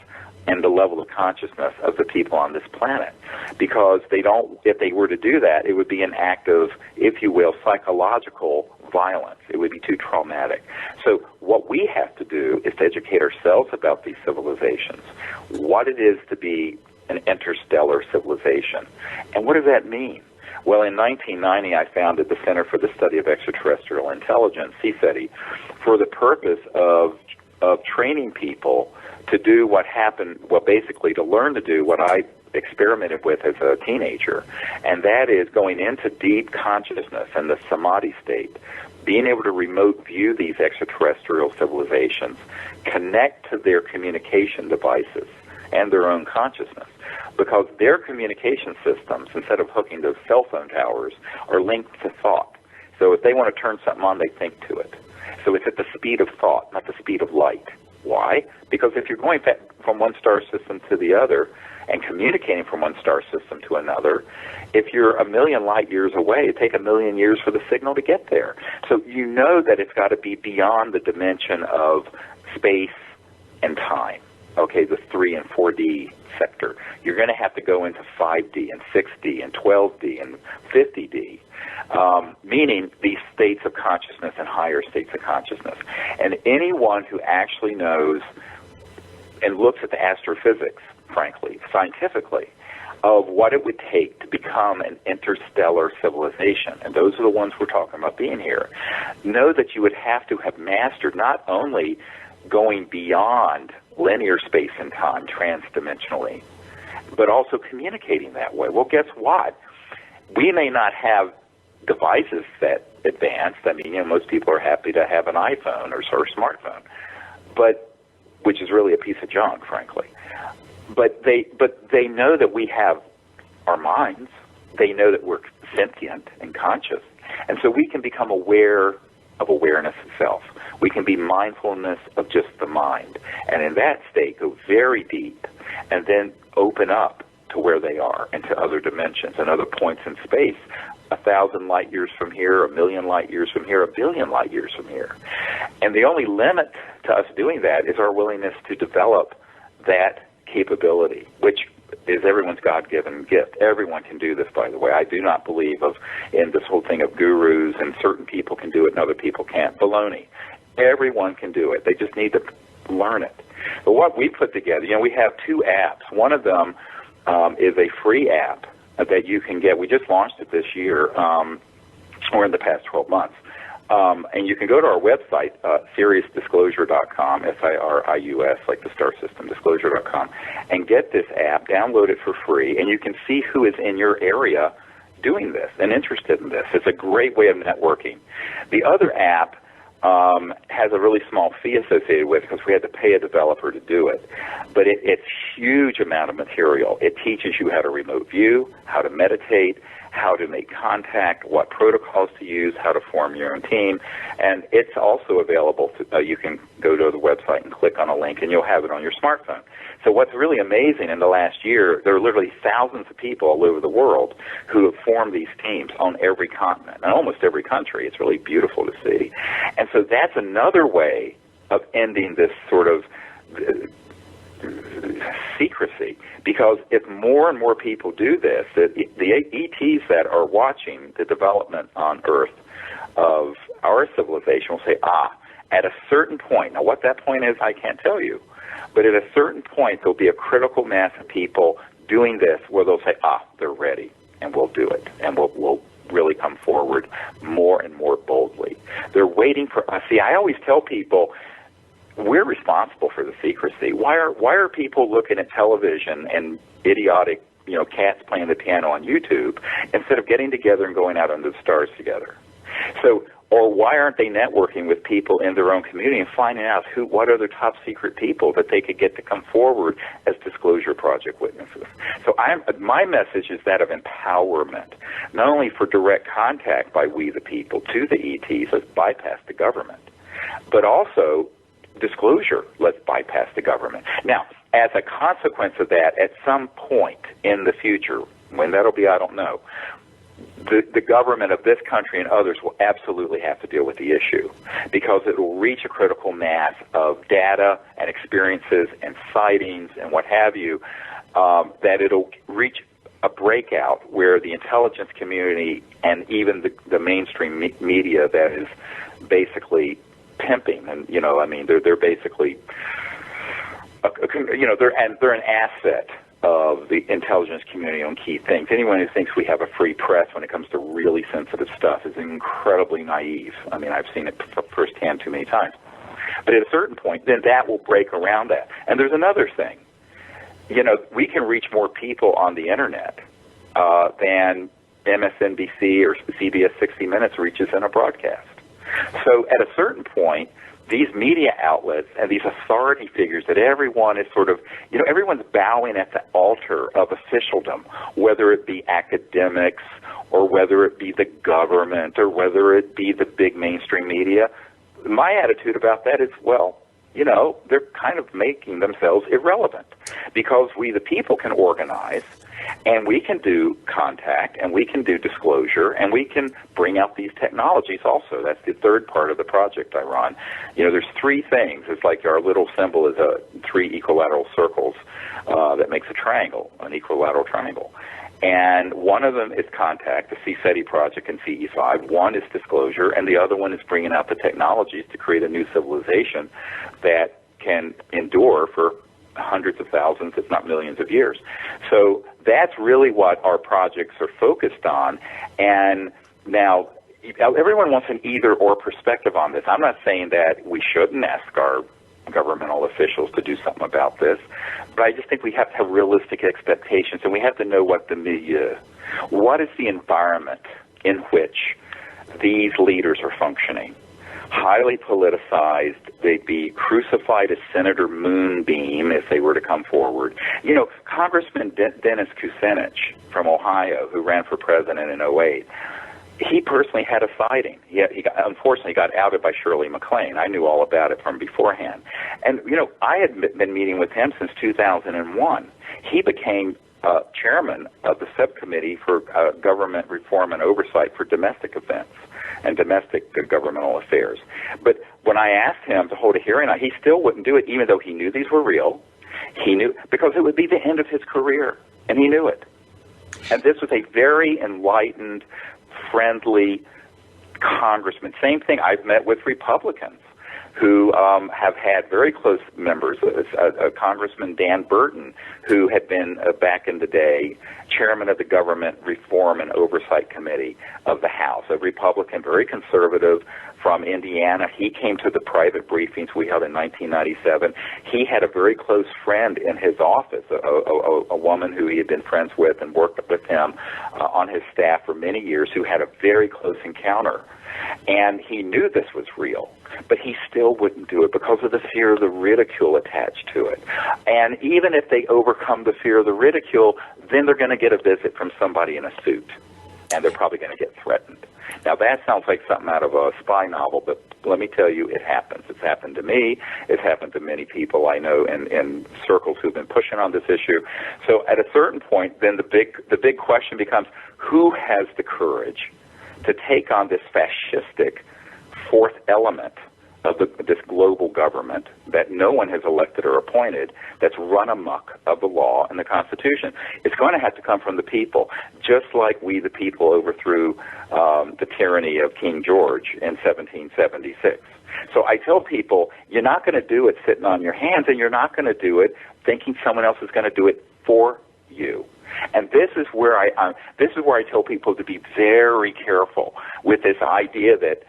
and the level of consciousness of the people on this planet, because if they were to do that, it would be an act of, if you will, psychological violence. It would be too traumatic. So what we have to do is to educate ourselves about these civilizations, what it is to be an interstellar civilization. And what does that mean? Well, in 1990, I founded the Center for the Study of Extraterrestrial Intelligence, CSETI, for the purpose of training people to do what happened, basically to learn to do what I experimented with as a teenager, and that is going into deep consciousness and the samadhi state, being able to remote view these extraterrestrial civilizations, connect to their communication devices and their own consciousness, because their communication systems, instead of hooking to cell phone towers, are linked to thought. So if they want to turn something on, they think to it. So it's at the speed of thought, not the speed of light. Why? Because if you're going from one star system to the other, and communicating from one star system to another. If you're a million light years away, it takes a million years for the signal to get there. So you know that it's got to be beyond the dimension of space and time, okay, the 3 and 4D sector. You're going to have to go into 5D and 6D and 12D and 50D, meaning these states of consciousness and higher states of consciousness. And anyone who actually knows and looks at the astrophysics, frankly, scientifically, of what it would take to become an interstellar civilization, and those are the ones we're talking about being here, know that you would have to have mastered not only going beyond linear space and time transdimensionally, but also communicating that way. Well, guess what? We may not have devices that advanced. I mean, most people are happy to have an iPhone or a smartphone, but which is really a piece of junk, frankly. But they know that we have our minds. They know that we're sentient and conscious, and so we can become aware of awareness itself. We can be mindfulness of just the mind, and in that state go very deep, and then open up to where they are and to other dimensions and other points in space. 1,000 light years from here, 1,000,000 light years from here, 1,000,000,000 light years from here. And the only limit to us doing that is our willingness to develop that capability, which is everyone's God-given gift. Everyone can do this, by the way. I do not believe in this whole thing of gurus and certain people can do it and other people can't. Baloney. Everyone can do it. They just need to learn it. But what we put together, we have 2 apps. One of them is a free app that you can get. We just launched it this year, or in the past 12 months. And you can go to our website, SiriusDisclosure.com, SIRIUS, like the star system, disclosure.com, and get this app, download it for free, and you can see who is in your area doing this and interested in this. It's a great way of networking. The other app has a really small fee associated with it because we had to pay a developer to do it. But it's huge amount of material. It teaches you how to remote view, how to meditate, how to make contact, what protocols to use, how to form your own team, and it's also available. You can go to the website and click on a link, and you'll have it on your smartphone. So what's really amazing in the last year, there are literally thousands of people all over the world who have formed these teams on every continent, and almost every country. It's really beautiful to see. And so that's another way of ending this sort of secrecy, because if more and more people do this, the ETs that are watching the development on Earth of our civilization will say, at a certain point, now what that point is, I can't tell you, but at a certain point, there'll be a critical mass of people doing this where they'll say, they're ready, and we'll do it, and we'll really come forward more and more boldly. They're waiting for us. See, I always tell people, we're responsible for the secrecy. Why are people looking at television and idiotic, cats playing the piano on YouTube instead of getting together and going out under the stars together? So, or why aren't they networking with people in their own community and finding out what are the top secret people that they could get to come forward as Disclosure Project witnesses? So my message is that of empowerment, not only for direct contact by we the people to the ETs, let's bypass the government, but also disclosure, let's bypass the government. Now, as a consequence of that, at some point in the future, when that'll be, I don't know, the government of this country and others will absolutely have to deal with the issue, because it will reach a critical mass of data and experiences and sightings and what have you, that it'll reach a breakout where the intelligence community and even the mainstream media that is basically pimping, and they're basically they're an asset of the intelligence community on key things. Anyone who thinks we have a free press when it comes to really sensitive stuff is incredibly naive. I mean, I've seen it firsthand too many times. But at a certain point, then that will break around that. And there's another thing. We can reach more people on the internet than MSNBC or CBS 60 Minutes reaches in a broadcast. So at a certain point, these media outlets and these authority figures that everyone is sort of, everyone's bowing at the altar of officialdom, whether it be academics or whether it be the government or whether it be the big mainstream media. My attitude about that is, well, they're kind of making themselves irrelevant, because we, the people, can organize, and we can do contact, and we can do disclosure, and we can bring out these technologies also. That's the third part of the project I run. There's three things. It's like our little symbol is three equilateral circles that makes a triangle, an equilateral triangle. And one of them is contact, the CSETI project and CE5. One is disclosure, and the other one is bringing out the technologies to create a new civilization that can endure for hundreds of thousands, if not millions of years. So that's really what our projects are focused on. And now, everyone wants an either-or perspective on this. I'm not saying that we shouldn't ask our governmental officials to do something about this, but I just think we have to have realistic expectations, and we have to know what the milieu, what is the environment in which these leaders are functioning. Highly politicized, they'd be crucified as Senator Moonbeam if they were to come forward. Congressman Dennis Kucinich from Ohio, who ran for president in '08, he personally had a sighting. He unfortunately got outed by Shirley MacLaine. I knew all about it from beforehand. And, I had been meeting with him since 2001. He became chairman of the subcommittee for government reform and oversight for domestic events and domestic governmental affairs. But when I asked him to hold a hearing, he still wouldn't do it, even though he knew these were real. He knew, because it would be the end of his career, and he knew it. And this was a very enlightened, friendly congressman. Same thing, I've met with Republicans who have had very close members. Congressman Dan Burton, who had been, back in the day, chairman of the Government Reform and Oversight Committee of the House, a Republican, very conservative from Indiana. He came to the private briefings we held in 1997. He had a very close friend in his office, a woman who he had been friends with and worked with him on his staff for many years, who had a very close encounter. And he knew this was real, but he still wouldn't do it because of the fear of the ridicule attached to it. And even if they overcome the fear of the ridicule, then they're going to get a visit from somebody in a suit, and they're probably going to get threatened. Now, that sounds like something out of a spy novel, but let me tell you, it happens. It's happened to me. It's happened to many people I know in circles who've been pushing on this issue. So at a certain point, then the big question becomes, who has the courage to take on this fascistic fourth element of this global government that no one has elected or appointed, that's run amok of the law and the Constitution? It's going to have to come from the people, just like we, the people, overthrew the tyranny of King George in 1776. So I tell people, you're not going to do it sitting on your hands, and you're not going to do it thinking someone else is going to do it for you. And this is where I tell people to be very careful with this idea that,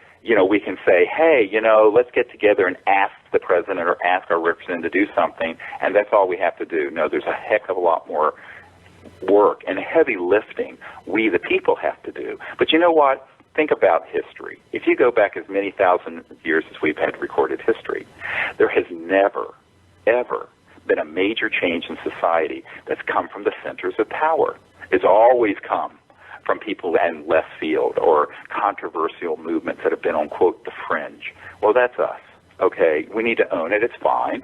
we can say, hey, let's get together and ask the president or ask our representative to do something, and that's all we have to do. No, there's a heck of a lot more work and heavy lifting we, the people, have to do. But you know what? Think about history. If you go back as many thousand years as we've had recorded history, there has never, ever been a major change in society that's come from the centers of power. It's always come from people in left field or controversial movements that have been on, quote, the fringe. Well, that's us. Okay, we need to own it. It's fine.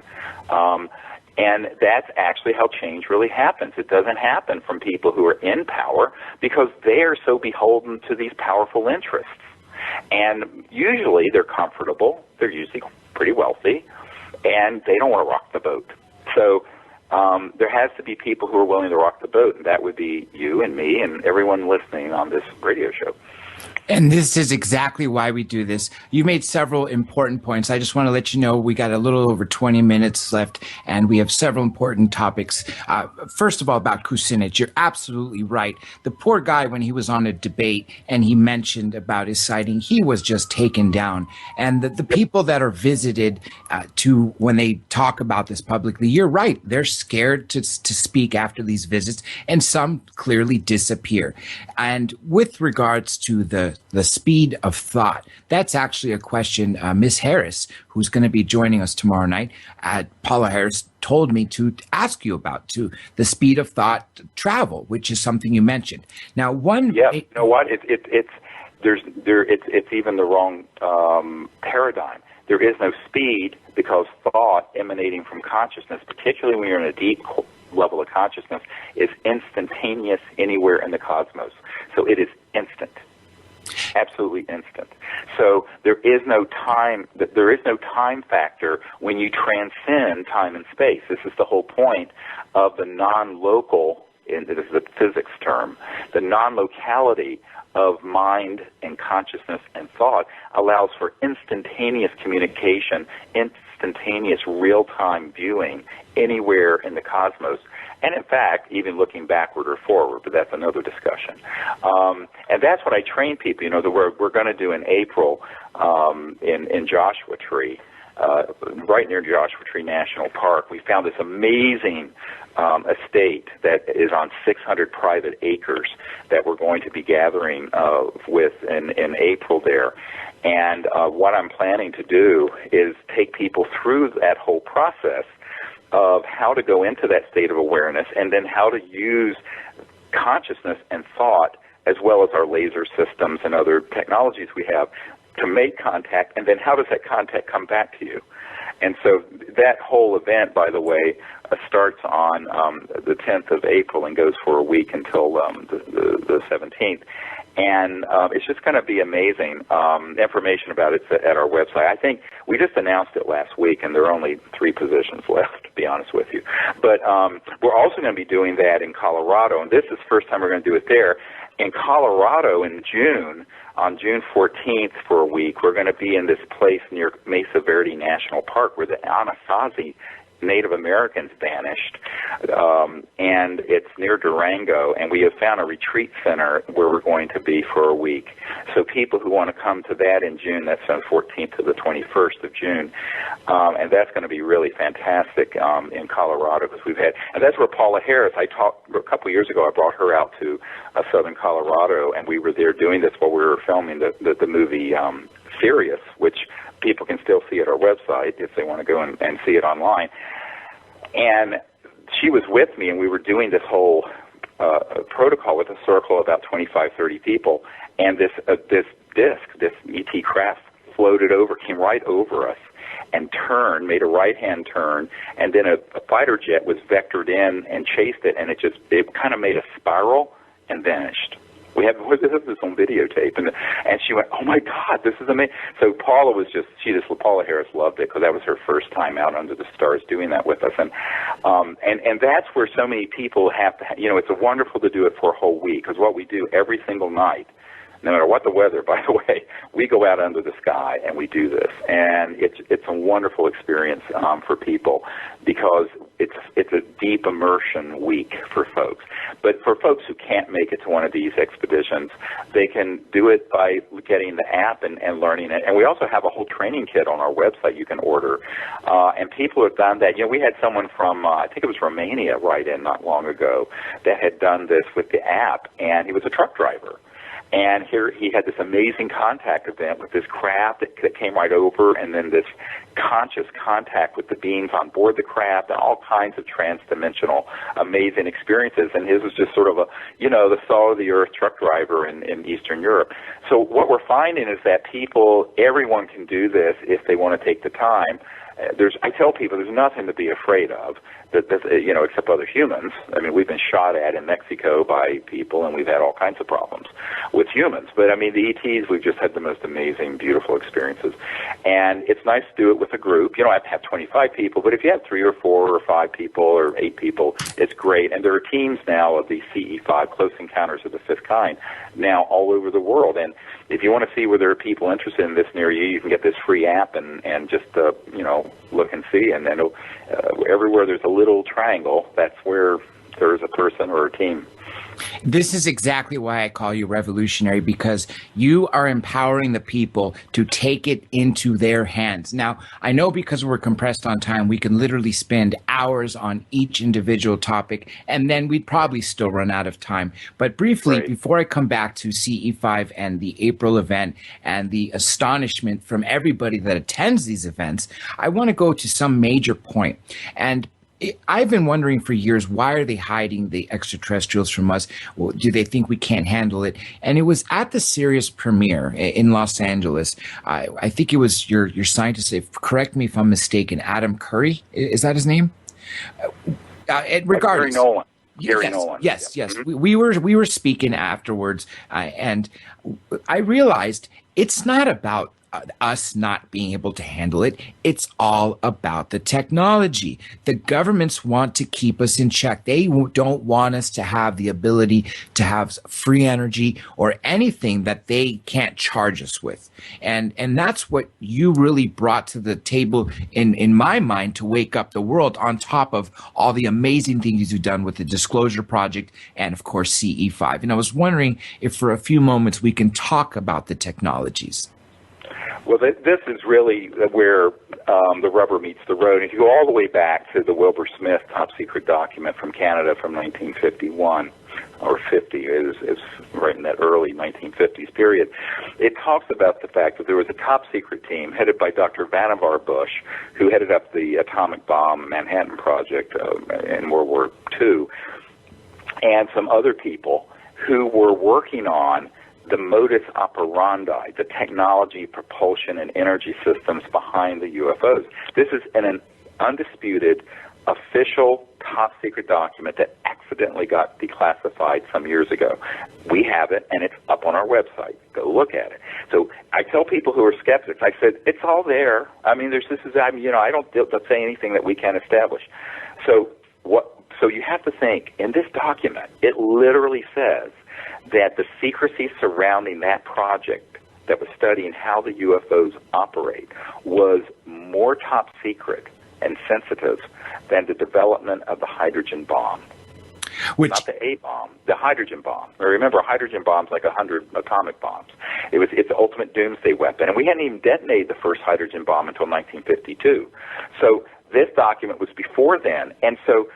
And that's actually how change really happens. It doesn't happen from people who are in power because they are so beholden to these powerful interests. And usually they're comfortable. They're usually pretty wealthy, and they don't want to rock the boat. So there has to be people who are willing to rock the boat, and that would be you and me and everyone listening on this radio show. And this is exactly why we do this. You made several important points. I just want to let you know we got a little over 20 minutes left, and we have several important topics. First of all, about Kucinich, you're absolutely right. The poor guy, when he was on a debate and he mentioned about his sighting, he was just taken down. And the people that are visited when they talk about this publicly, you're right. They're scared to speak after these visits, and some clearly disappear. And with regards to the speed of thought, that's actually a question Miss Harris, who's going to be joining us tomorrow night, Paula Harris, told me to ask you about, to the speed of thought travel, which is something you mentioned. Now, you know what? it's even the wrong paradigm. There is no speed because thought emanating from consciousness, particularly when you're in a deep level of consciousness, is instantaneous anywhere in the cosmos. So it is instant, absolutely instant. So there is no time factor when you transcend time and space. This is the whole point of the non-local, and this is a physics term, the non-locality of mind and consciousness and thought allows for instantaneous communication, instantaneous real-time viewing anywhere in the cosmos. And in fact, even looking backward or forward, but that's another discussion. And that's what I train people. You know, we're going to do in April in Joshua Tree, right near Joshua Tree National Park. We found this amazing estate that is on 600 private acres that we're going to be gathering with in April there. And what I'm planning to do is take people through that whole process of how to go into that state of awareness and then how to use consciousness and thought as well as our laser systems and other technologies we have to make contact, and then how does that contact come back to you? And so that whole event, by the way, starts on the 10th of April and goes for a week until the 17th. And it's just going to be amazing. Information about it's at our website. I think we just announced it last week, and there are only 3 positions left, to be honest with you. But we're also going to be doing that in Colorado, and this is the first time we're going to do it there. In Colorado in June, on June 14th for a week, we're going to be in this place near Mesa Verde National Park where the Anasazi Native Americans vanished, and it's near Durango, and we have found a retreat center where we're going to be for a week. So people who want to come to that in June, that's on 14th to the 21st of June, and that's going to be really fantastic in Colorado because and that's where Paula Harris, I talked a couple of years ago, I brought her out to southern Colorado, and we were there doing this while we were filming the movie Sirius, which people can still see at our website if they want to go and see it online. And she was with me, and we were doing this whole protocol with a circle of about 25, 30 people, and this disc, this ET craft floated over, came right over us, and turned, made a right-hand turn, and then a fighter jet was vectored in and chased it, and it kind of made a spiral and vanished. We have this on videotape, and she went, "Oh my God, this is amazing!" So Paula Harris loved it because that was her first time out under the stars doing that with us, and that's where so many people have to. It's wonderful to do it for a whole week because what we do every single night, no matter what the weather, by the way, we go out under the sky and we do this, and it's a wonderful experience for people because it's a deep immersion week for folks. But for folks who can't make it to one of these expeditions, they can do it by getting the app and learning it. And we also have a whole training kit on our website you can order. And people have done that. We had someone from, I think it was Romania, write in not long ago that had done this with the app, and he was a truck driver. And here he had this amazing contact event with this craft that came right over, and then this conscious contact with the beings on board the craft, and all kinds of trans-dimensional amazing experiences. And his was just sort of the salt-of-the-earth truck driver in Eastern Europe. So what we're finding is that everyone can do this if they want to take the time. I tell people there's nothing to be afraid of, except other humans. I mean, we've been shot at in Mexico by people, and we've had all kinds of problems with humans. But, I mean, the ETs, we've just had the most amazing, beautiful experiences. And it's nice to do it with a group. You don't have to have 25 people, but if you have 3 or 4 or 5 people or 8 people, it's great. And there are teams now of these CE5, Close Encounters of the Fifth Kind, now all over the world. And if you want to see where there are people interested in this near you, you can get this free app and just, look and see. And then everywhere there's a little triangle, that's where there's a person or a team. This is exactly why I call you revolutionary, because you are empowering the people to take it into their hands. Now, I know because we're compressed on time, we can literally spend hours on each individual topic, and then we'd probably still run out of time. But briefly, right, before I come back to CE5 and the April event and the astonishment from everybody that attends these events, I want to go to some major point. And I've been wondering for years, why are they hiding the extraterrestrials from us? Well, do they think we can't handle it? And it was at the Sirius premiere in Los Angeles. I think it was your scientist, correct me if I'm mistaken, Adam Curry. Is that his name? Gary Regardless. Nolan. Gary Yes, Nolan. yes, Yeah. yes. We were speaking afterwards, and I realized it's not about us not being able to handle it. It's all about the technology. The governments want to keep us in check. They don't want us to have the ability to have free energy or anything that they can't charge us with. And that's what you really brought to the table in my mind to wake up the world, on top of all the amazing things you've done with the Disclosure Project and, of course, CE5. And I was wondering if for a few moments we can talk about the technologies. Well, this is really where the rubber meets the road. If you go all the way back to the Wilbur Smith top secret document from Canada from 1951 or 50, it's right in that early 1950s period, it talks about the fact that there was a top secret team headed by Dr. Vannevar Bush, who headed up the atomic bomb Manhattan Project in World War II, and some other people who were working on the modus operandi, the technology, propulsion, and energy systems behind the UFOs. This is an undisputed, official, top-secret document that accidentally got declassified some years ago. We have it, and it's up on our website. Go look at it. So I tell people who are skeptics, I said, it's all there. I mean, I don't say anything that we can't establish. So you have to think, in this document, it literally says that the secrecy surrounding that project that was studying how the UFOs operate was more top secret and sensitive than the development of the hydrogen bomb. Not the A-bomb, the hydrogen bomb. Remember, a hydrogen bomb's like 100 atomic bombs. It's the ultimate doomsday weapon. And we hadn't even detonated the first hydrogen bomb until 1952. So this document was before then. And so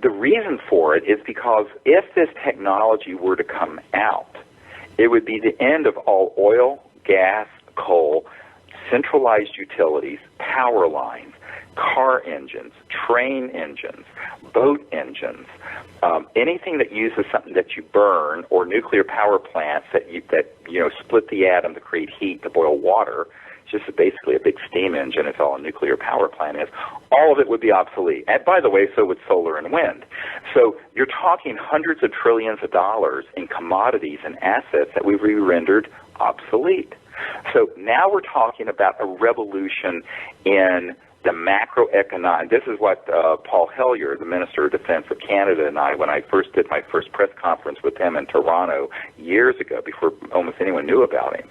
the reason for it is because if this technology were to come out, it would be the end of all oil, gas, coal, centralized utilities, power lines, car engines, train engines, boat engines, anything that uses something that you burn, or nuclear power plants that split the atom to create heat to boil water. It's just basically a big steam engine. It's all a nuclear power plant is. All of it would be obsolete. And by the way, so would solar and wind. So you're talking hundreds of trillions of dollars in commodities and assets that we've rendered obsolete. So now we're talking about a revolution in the macroeconomic. This is what Paul Hellyer, the Minister of Defense of Canada, and I, when I first did my first press conference with him in Toronto years ago, before almost anyone knew about him,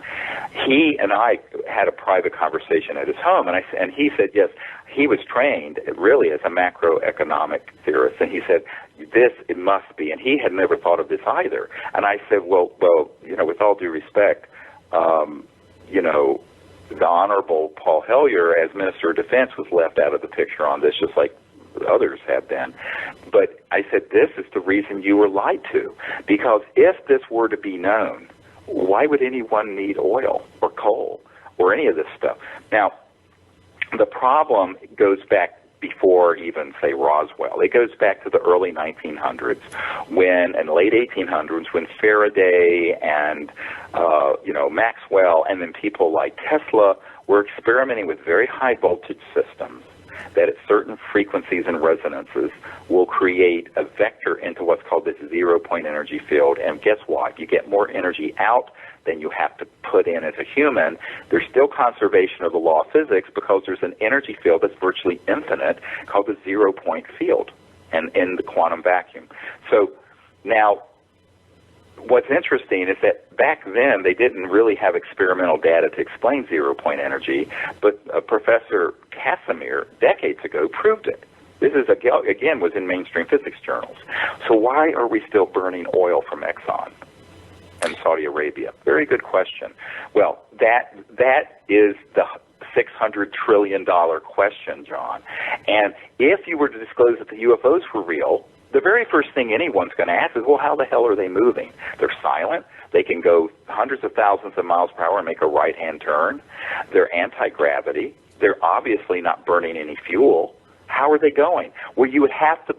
he and I had a private conversation at his home, and he said, yes, he was trained really as a macroeconomic theorist, and he said, it must be, and he had never thought of this either. And I said, well, with all due respect, the Honorable Paul Hellyer, as Minister of Defense, was left out of the picture on this, just like others have been. But I said, this is the reason you were lied to. Because if this were to be known, why would anyone need oil or coal or any of this stuff? Now, the problem goes back before even, say, Roswell. It goes back to the early 1900s, and late 1800s, when Faraday and Maxwell, and then people like Tesla were experimenting with very high voltage systems that at certain frequencies and resonances will create a vector into what's called this zero-point energy field. And guess what? You get more energy out than you have to put in as a human. There's still conservation of the law of physics because there's an energy field that's virtually infinite called the zero-point field and in the quantum vacuum. So now, what's interesting is that back then they didn't really have experimental data to explain zero-point energy, but Professor Casimir decades ago proved it. This is, again, was in mainstream physics journals. So why are we still burning oil from Exxon and Saudi Arabia? Very good question. Well, that is the $600 trillion question, John. And if you were to disclose that the UFOs were real, the very first thing anyone's going to ask is, well, how the hell are they moving? They're silent. They can go hundreds of thousands of miles per hour and make a right-hand turn. They're anti-gravity. They're obviously not burning any fuel. How are they going? Well, you would have to,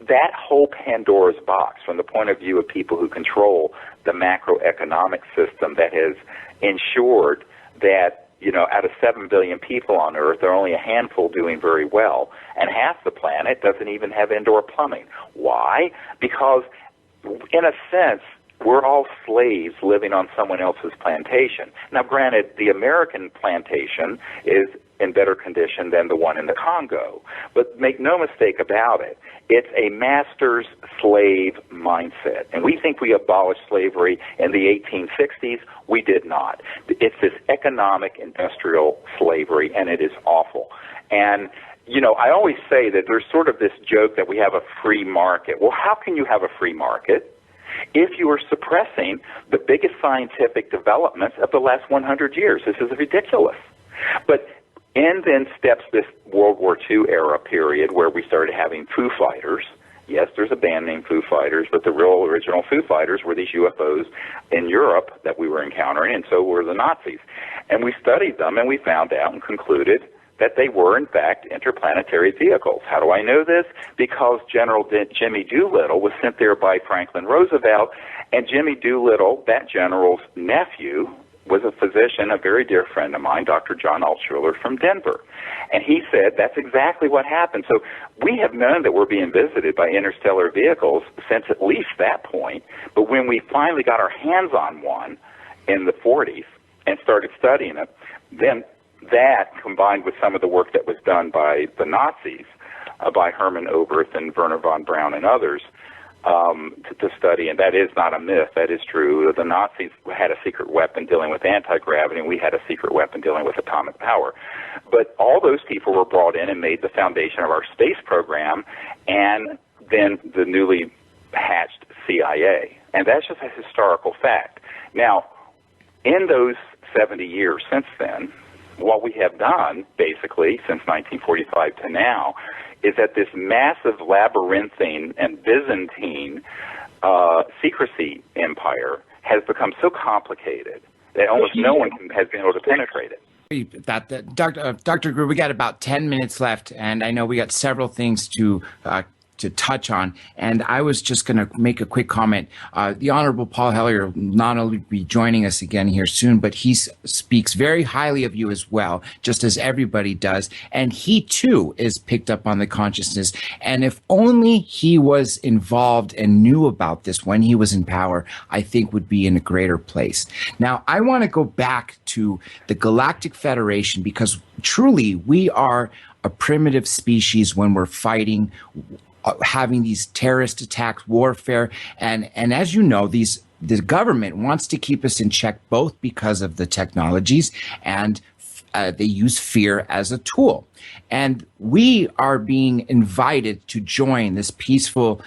that whole Pandora's box, from the point of view of people who control the macroeconomic system that has ensured that, out of 7 billion people on Earth, there are only a handful doing very well, and half the planet doesn't even have indoor plumbing. Why? Because, in a sense, we're all slaves living on someone else's plantation. Now, granted, the American plantation is in better condition than the one in the Congo. But make no mistake about it, it's a master's slave mindset. And we think we abolished slavery in the 1860s. We did not. It's this economic industrial slavery, and it is awful. And I always say that there's sort of this joke that we have a free market. Well, how can you have a free market if you are suppressing the biggest scientific developments of the last 100 years? This is ridiculous. But in then steps this World War II era period where we started having Foo Fighters. Yes, there's a band named Foo Fighters, but the real original Foo Fighters were these UFOs in Europe that we were encountering, and so were the Nazis. And we studied them, and we found out and concluded that they were, in fact, interplanetary vehicles. How do I know this? Because General Jimmy Doolittle was sent there by Franklin Roosevelt, and Jimmy Doolittle, that general's nephew, was a physician, a very dear friend of mine, Dr. John Altshuler from Denver. And he said that's exactly what happened. So we have known that we're being visited by interstellar vehicles since at least that point. But when we finally got our hands on one in the 40s and started studying it, then that, combined with some of the work that was done by the Nazis, by Hermann Oberth and Werner von Braun and others, to study, and that is not a myth, that is true. The Nazis had a secret weapon dealing with anti-gravity, and we had a secret weapon dealing with atomic power. But all those people were brought in and made the foundation of our space program, and then the newly hatched CIA. And that's just a historical fact. Now, in those 70 years since then, what we have done, basically, since 1945 to now, is that this massive labyrinthine and Byzantine secrecy empire has become so complicated that almost no one has been able to penetrate it. Dr. Greer, we got about 10 minutes left, and I know we got several things to touch on, and I was just going to make a quick comment. The Honorable Paul Hellyer will not only be joining us again here soon, but he speaks very highly of you as well, just as everybody does, and he too is picked up on the consciousness. And if only he was involved and knew about this when he was in power, I think would be in a greater place. Now, I want to go back to the Galactic Federation, because truly we are a primitive species when we're fighting, having these terrorist attacks, warfare, and as you know, the government wants to keep us in check, both because of the technologies and they use fear as a tool. And we are being invited to join this peaceful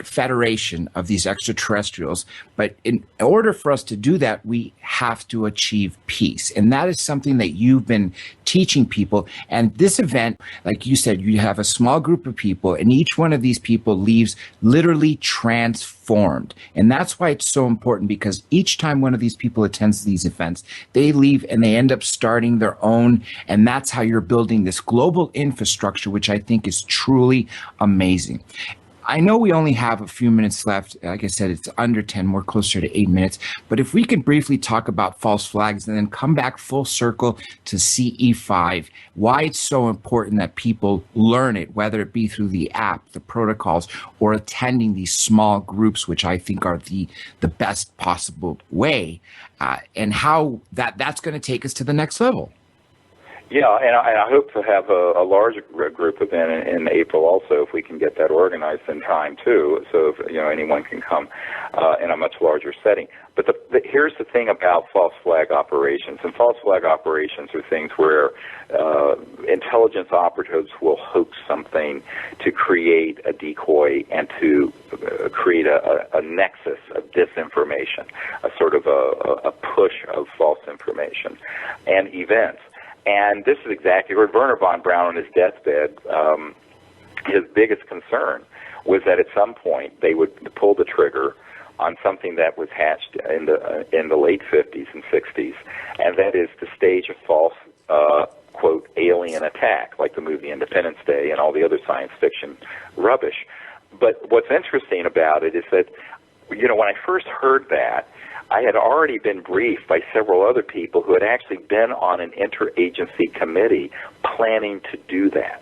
federation of these extraterrestrials. But in order for us to do that, we have to achieve peace. And that is something that you've been teaching people. And this event, like you said, you have a small group of people, and each one of these people leaves literally transformed. And that's why it's so important, because each time one of these people attends these events, they leave and they end up starting their own. And that's how you're building this global infrastructure, which I think is truly amazing. I know we only have a few minutes left. Like I said, it's under 10, more closer to 8 minutes. But if we could briefly talk about false flags and then come back full circle to CE5, why it's so important that people learn it, whether it be through the app, the protocols, or attending these small groups, which I think are the best possible way, and how that's going to take us to the next level. Yeah, and I hope to have a larger group event in April also, if we can get that organized in time too, so if, anyone can come in a much larger setting. But here's the thing about false flag operations. And false flag operations are things where intelligence operatives will hoax something to create a decoy and to create a nexus of disinformation, a sort of a push of false information and events. And this is exactly where Werner von Braun on his deathbed, his biggest concern was that at some point they would pull the trigger on something that was hatched in the late 50s and 60s, and that is to stage a false, quote, alien attack, like the movie Independence Day and all the other science fiction rubbish. But what's interesting about it is that, when I first heard that, I had already been briefed by several other people who had actually been on an interagency committee planning to do that.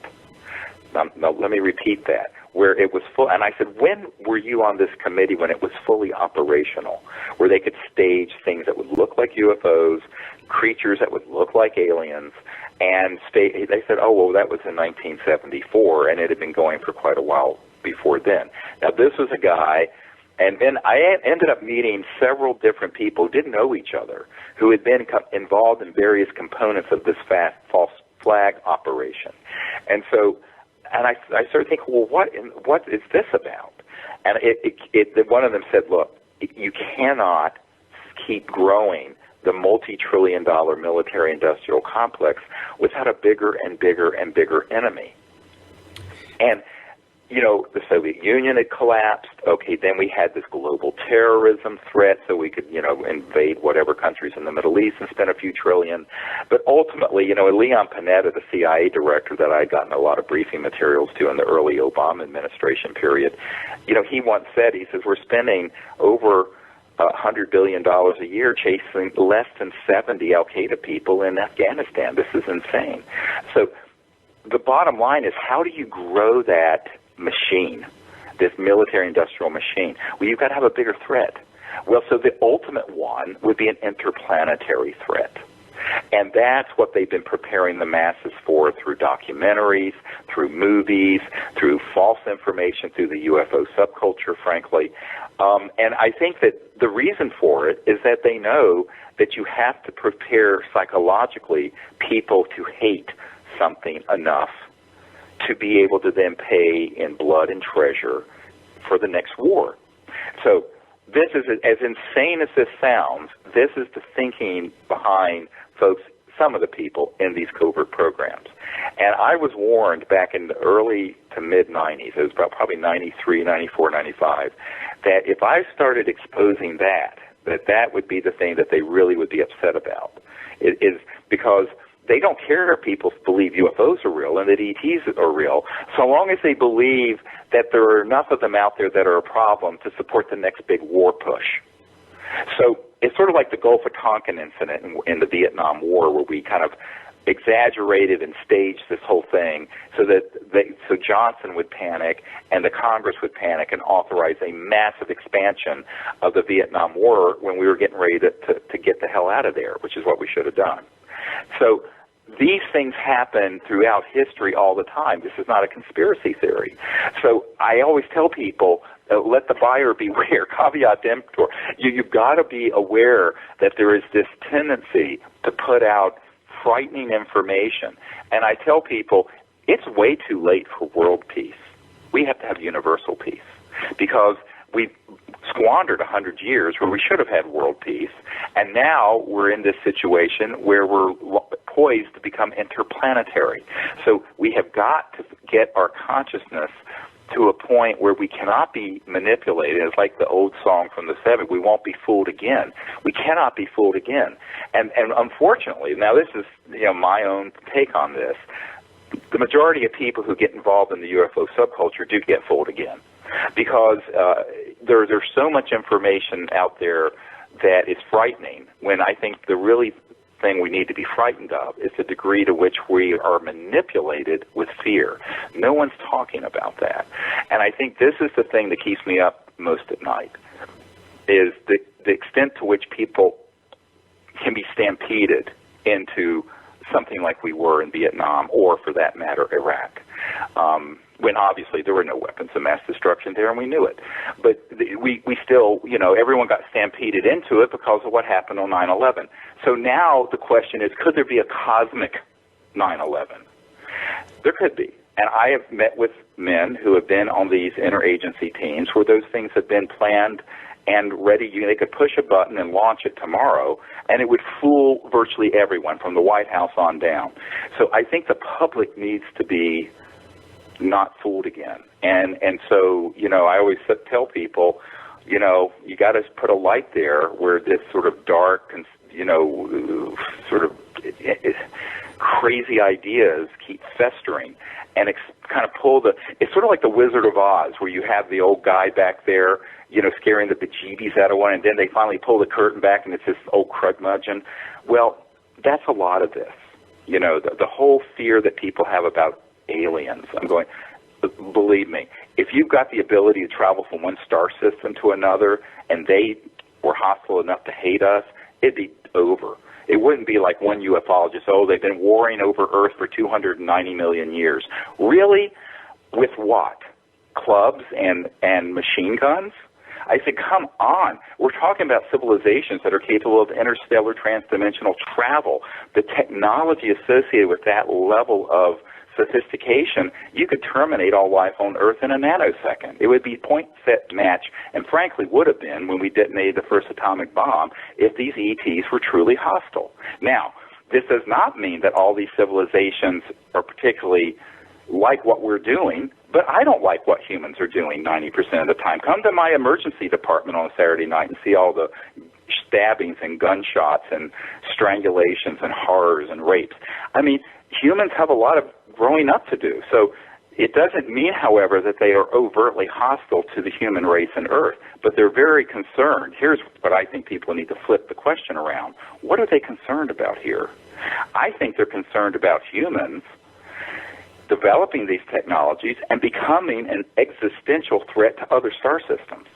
Now, let me repeat that, where it was full. And I said, when were you on this committee when it was fully operational, where they could stage things that would look like UFOs, creatures that would look like aliens, and they said, oh, well, that was in 1974, and it had been going for quite a while before then. Now, this was a guy. And then I ended up meeting several different people who didn't know each other, who had been involved in various components of this false flag operation. And so, I started thinking, well, what is this about? And one of them said, look, you cannot keep growing the multi-trillion-dollar military-industrial complex without a bigger and bigger and bigger enemy. And the Soviet Union had collapsed. Okay, then we had this global terrorism threat, so we could, invade whatever countries in the Middle East and spend a few trillion. But ultimately, Leon Panetta, the CIA director that I had gotten a lot of briefing materials to in the early Obama administration period, he once said, he says, we're spending over $100 billion a year chasing less than 70 Al-Qaeda people in Afghanistan. This is insane. So the bottom line is, how do you grow that machine, this military-industrial machine? Well, you've got to have a bigger threat. Well, so the ultimate one would be an interplanetary threat. And that's what they've been preparing the masses for through documentaries, through movies, through false information, through the UFO subculture, frankly. And I think that the reason for it is that they know that you have to prepare psychologically people to hate something enough to be able to then pay in blood and treasure for the next war. So this is, as insane as this sounds, this is the thinking behind folks, some of the people in these covert programs. And I was warned back in the early to mid-'90s, it was about probably 93, 94, 95, that if I started exposing that would be the thing that they really would be upset about. It is because they don't care if people believe UFOs are real and that ETs are real, so long as they believe that there are enough of them out there that are a problem to support the next big war push. So it's sort of like the Gulf of Tonkin incident in the Vietnam War, where we kind of exaggerated and staged this whole thing so Johnson would panic and the Congress would panic and authorize a massive expansion of the Vietnam War when we were getting ready to get the hell out of there, which is what we should have done. So these things happen throughout history all the time. This is not a conspiracy theory. So I always tell people, let the buyer beware, caveat emptor. You've got to be aware that there is this tendency to put out frightening information. And I tell people, it's way too late for world peace. We have to have universal peace, because we've squandered 100 years where we should have had world peace, and now we're in this situation where we're poised to become interplanetary. So we have got to get our consciousness to a point where we cannot be manipulated. It's like the old song from the 70s, we won't be fooled again. We cannot be fooled again. And unfortunately, now this is my own take on this, the majority of people who get involved in the UFO subculture do get fooled again, because there's so much information out there that is frightening, when I think the really thing we need to be frightened of is the degree to which we are manipulated with fear. No one's talking about that. And I think this is the thing that keeps me up most at night, is the extent to which people can be stampeded into something like we were in Vietnam, or for that matter, Iraq. When obviously there were no weapons of mass destruction there, and we knew it. But we still, everyone got stampeded into it because of what happened on 9/11. So now the question is, could there be a cosmic 9/11? There could be. And I have met with men who have been on these interagency teams where those things have been planned and ready. They could push a button and launch it tomorrow, and it would fool virtually everyone from the White House on down. So I think the public needs to be not fooled again. And so, I always tell people, you got to put a light there where this sort of dark, sort of crazy ideas keep festering and kind of it's sort of like the Wizard of Oz, where you have the old guy back there, scaring the bejeebies out of one, and then they finally pull the curtain back and it's this old crudmudgeon. Well, that's a lot of this. The whole fear that people have about aliens. Believe me, if you've got the ability to travel from one star system to another and they were hostile enough to hate us, it'd be over. It wouldn't be like one ufologist, they've been warring over Earth for 290 million years. Really? With what? Clubs and machine guns? I said, come on. We're talking about civilizations that are capable of interstellar transdimensional travel. The technology associated with that level of sophistication, you could terminate all life on Earth in a nanosecond. It would be point, set, match, and frankly would have been when we detonated the first atomic bomb if these ETs were truly hostile. Now, this does not mean that all these civilizations are particularly like what we're doing, but I don't like what humans are doing 90% of the time. Come to my emergency department on a Saturday night and see all the stabbings and gunshots and strangulations and horrors and rapes. I mean, humans have a lot of growing up to do. So it doesn't mean, however, that they are overtly hostile to the human race and Earth, but they're very concerned. Here's what I think people need to flip the question around. What are they concerned about here? I think they're concerned about humans developing these technologies and becoming an existential threat to other star systems.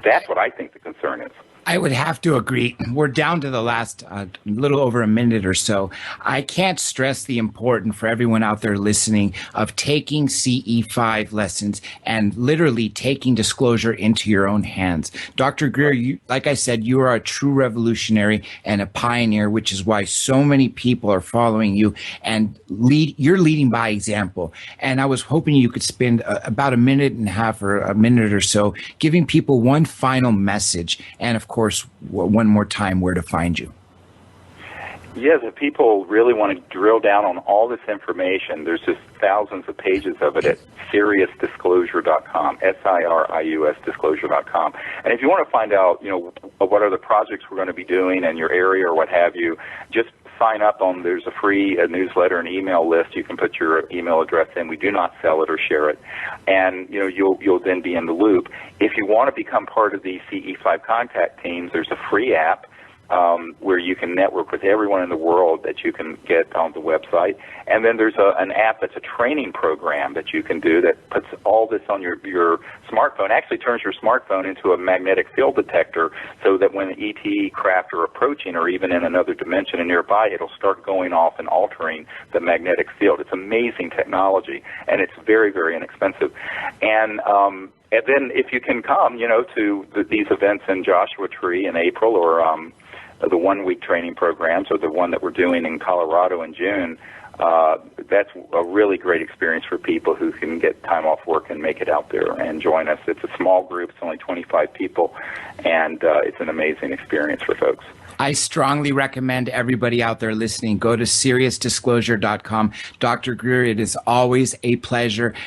That's what I think the concern is. I would have to agree. We're down to the last little over a minute or so. I can't stress the importance for everyone out there listening of taking CE5 lessons and literally taking disclosure into your own hands. Dr. Greer, like I said, you are a true revolutionary and a pioneer, which is why so many people are following you, and you're leading by example. And I was hoping you could spend about a minute and a half or a minute or so giving people one final message, and of course, one more time, where to find you. Yes, if people really want to drill down on all this information, there's just thousands of pages of it at SiriusDisclosure.com, SIRIUS Disclosure.com. And if you want to find out, what are the projects we're going to be doing in your area or what have you, just sign up on, there's a free newsletter and email list. You can put your email address in. We do not sell it or share it. And, you'll then be in the loop. If you want to become part of the CE5 contact teams, there's a free app where you can network with everyone in the world that you can get on the website. And then there's an app that's a training program that you can do that puts all this on your smartphone, actually turns your smartphone into a magnetic field detector so that when ET craft are approaching or even in another dimension and nearby, it'll start going off and altering the magnetic field. It's amazing technology, and it's very, very inexpensive. And then if you can come, to these events in Joshua Tree in April or the one-week training programs or the one that we're doing in Colorado in June, that's a really great experience for people who can get time off work and make it out there and join us. It's a small group. It's only 25 people, and it's an amazing experience for folks. I strongly recommend everybody out there listening, go to SiriusDisclosure.com. Dr. Greer, it is always a pleasure.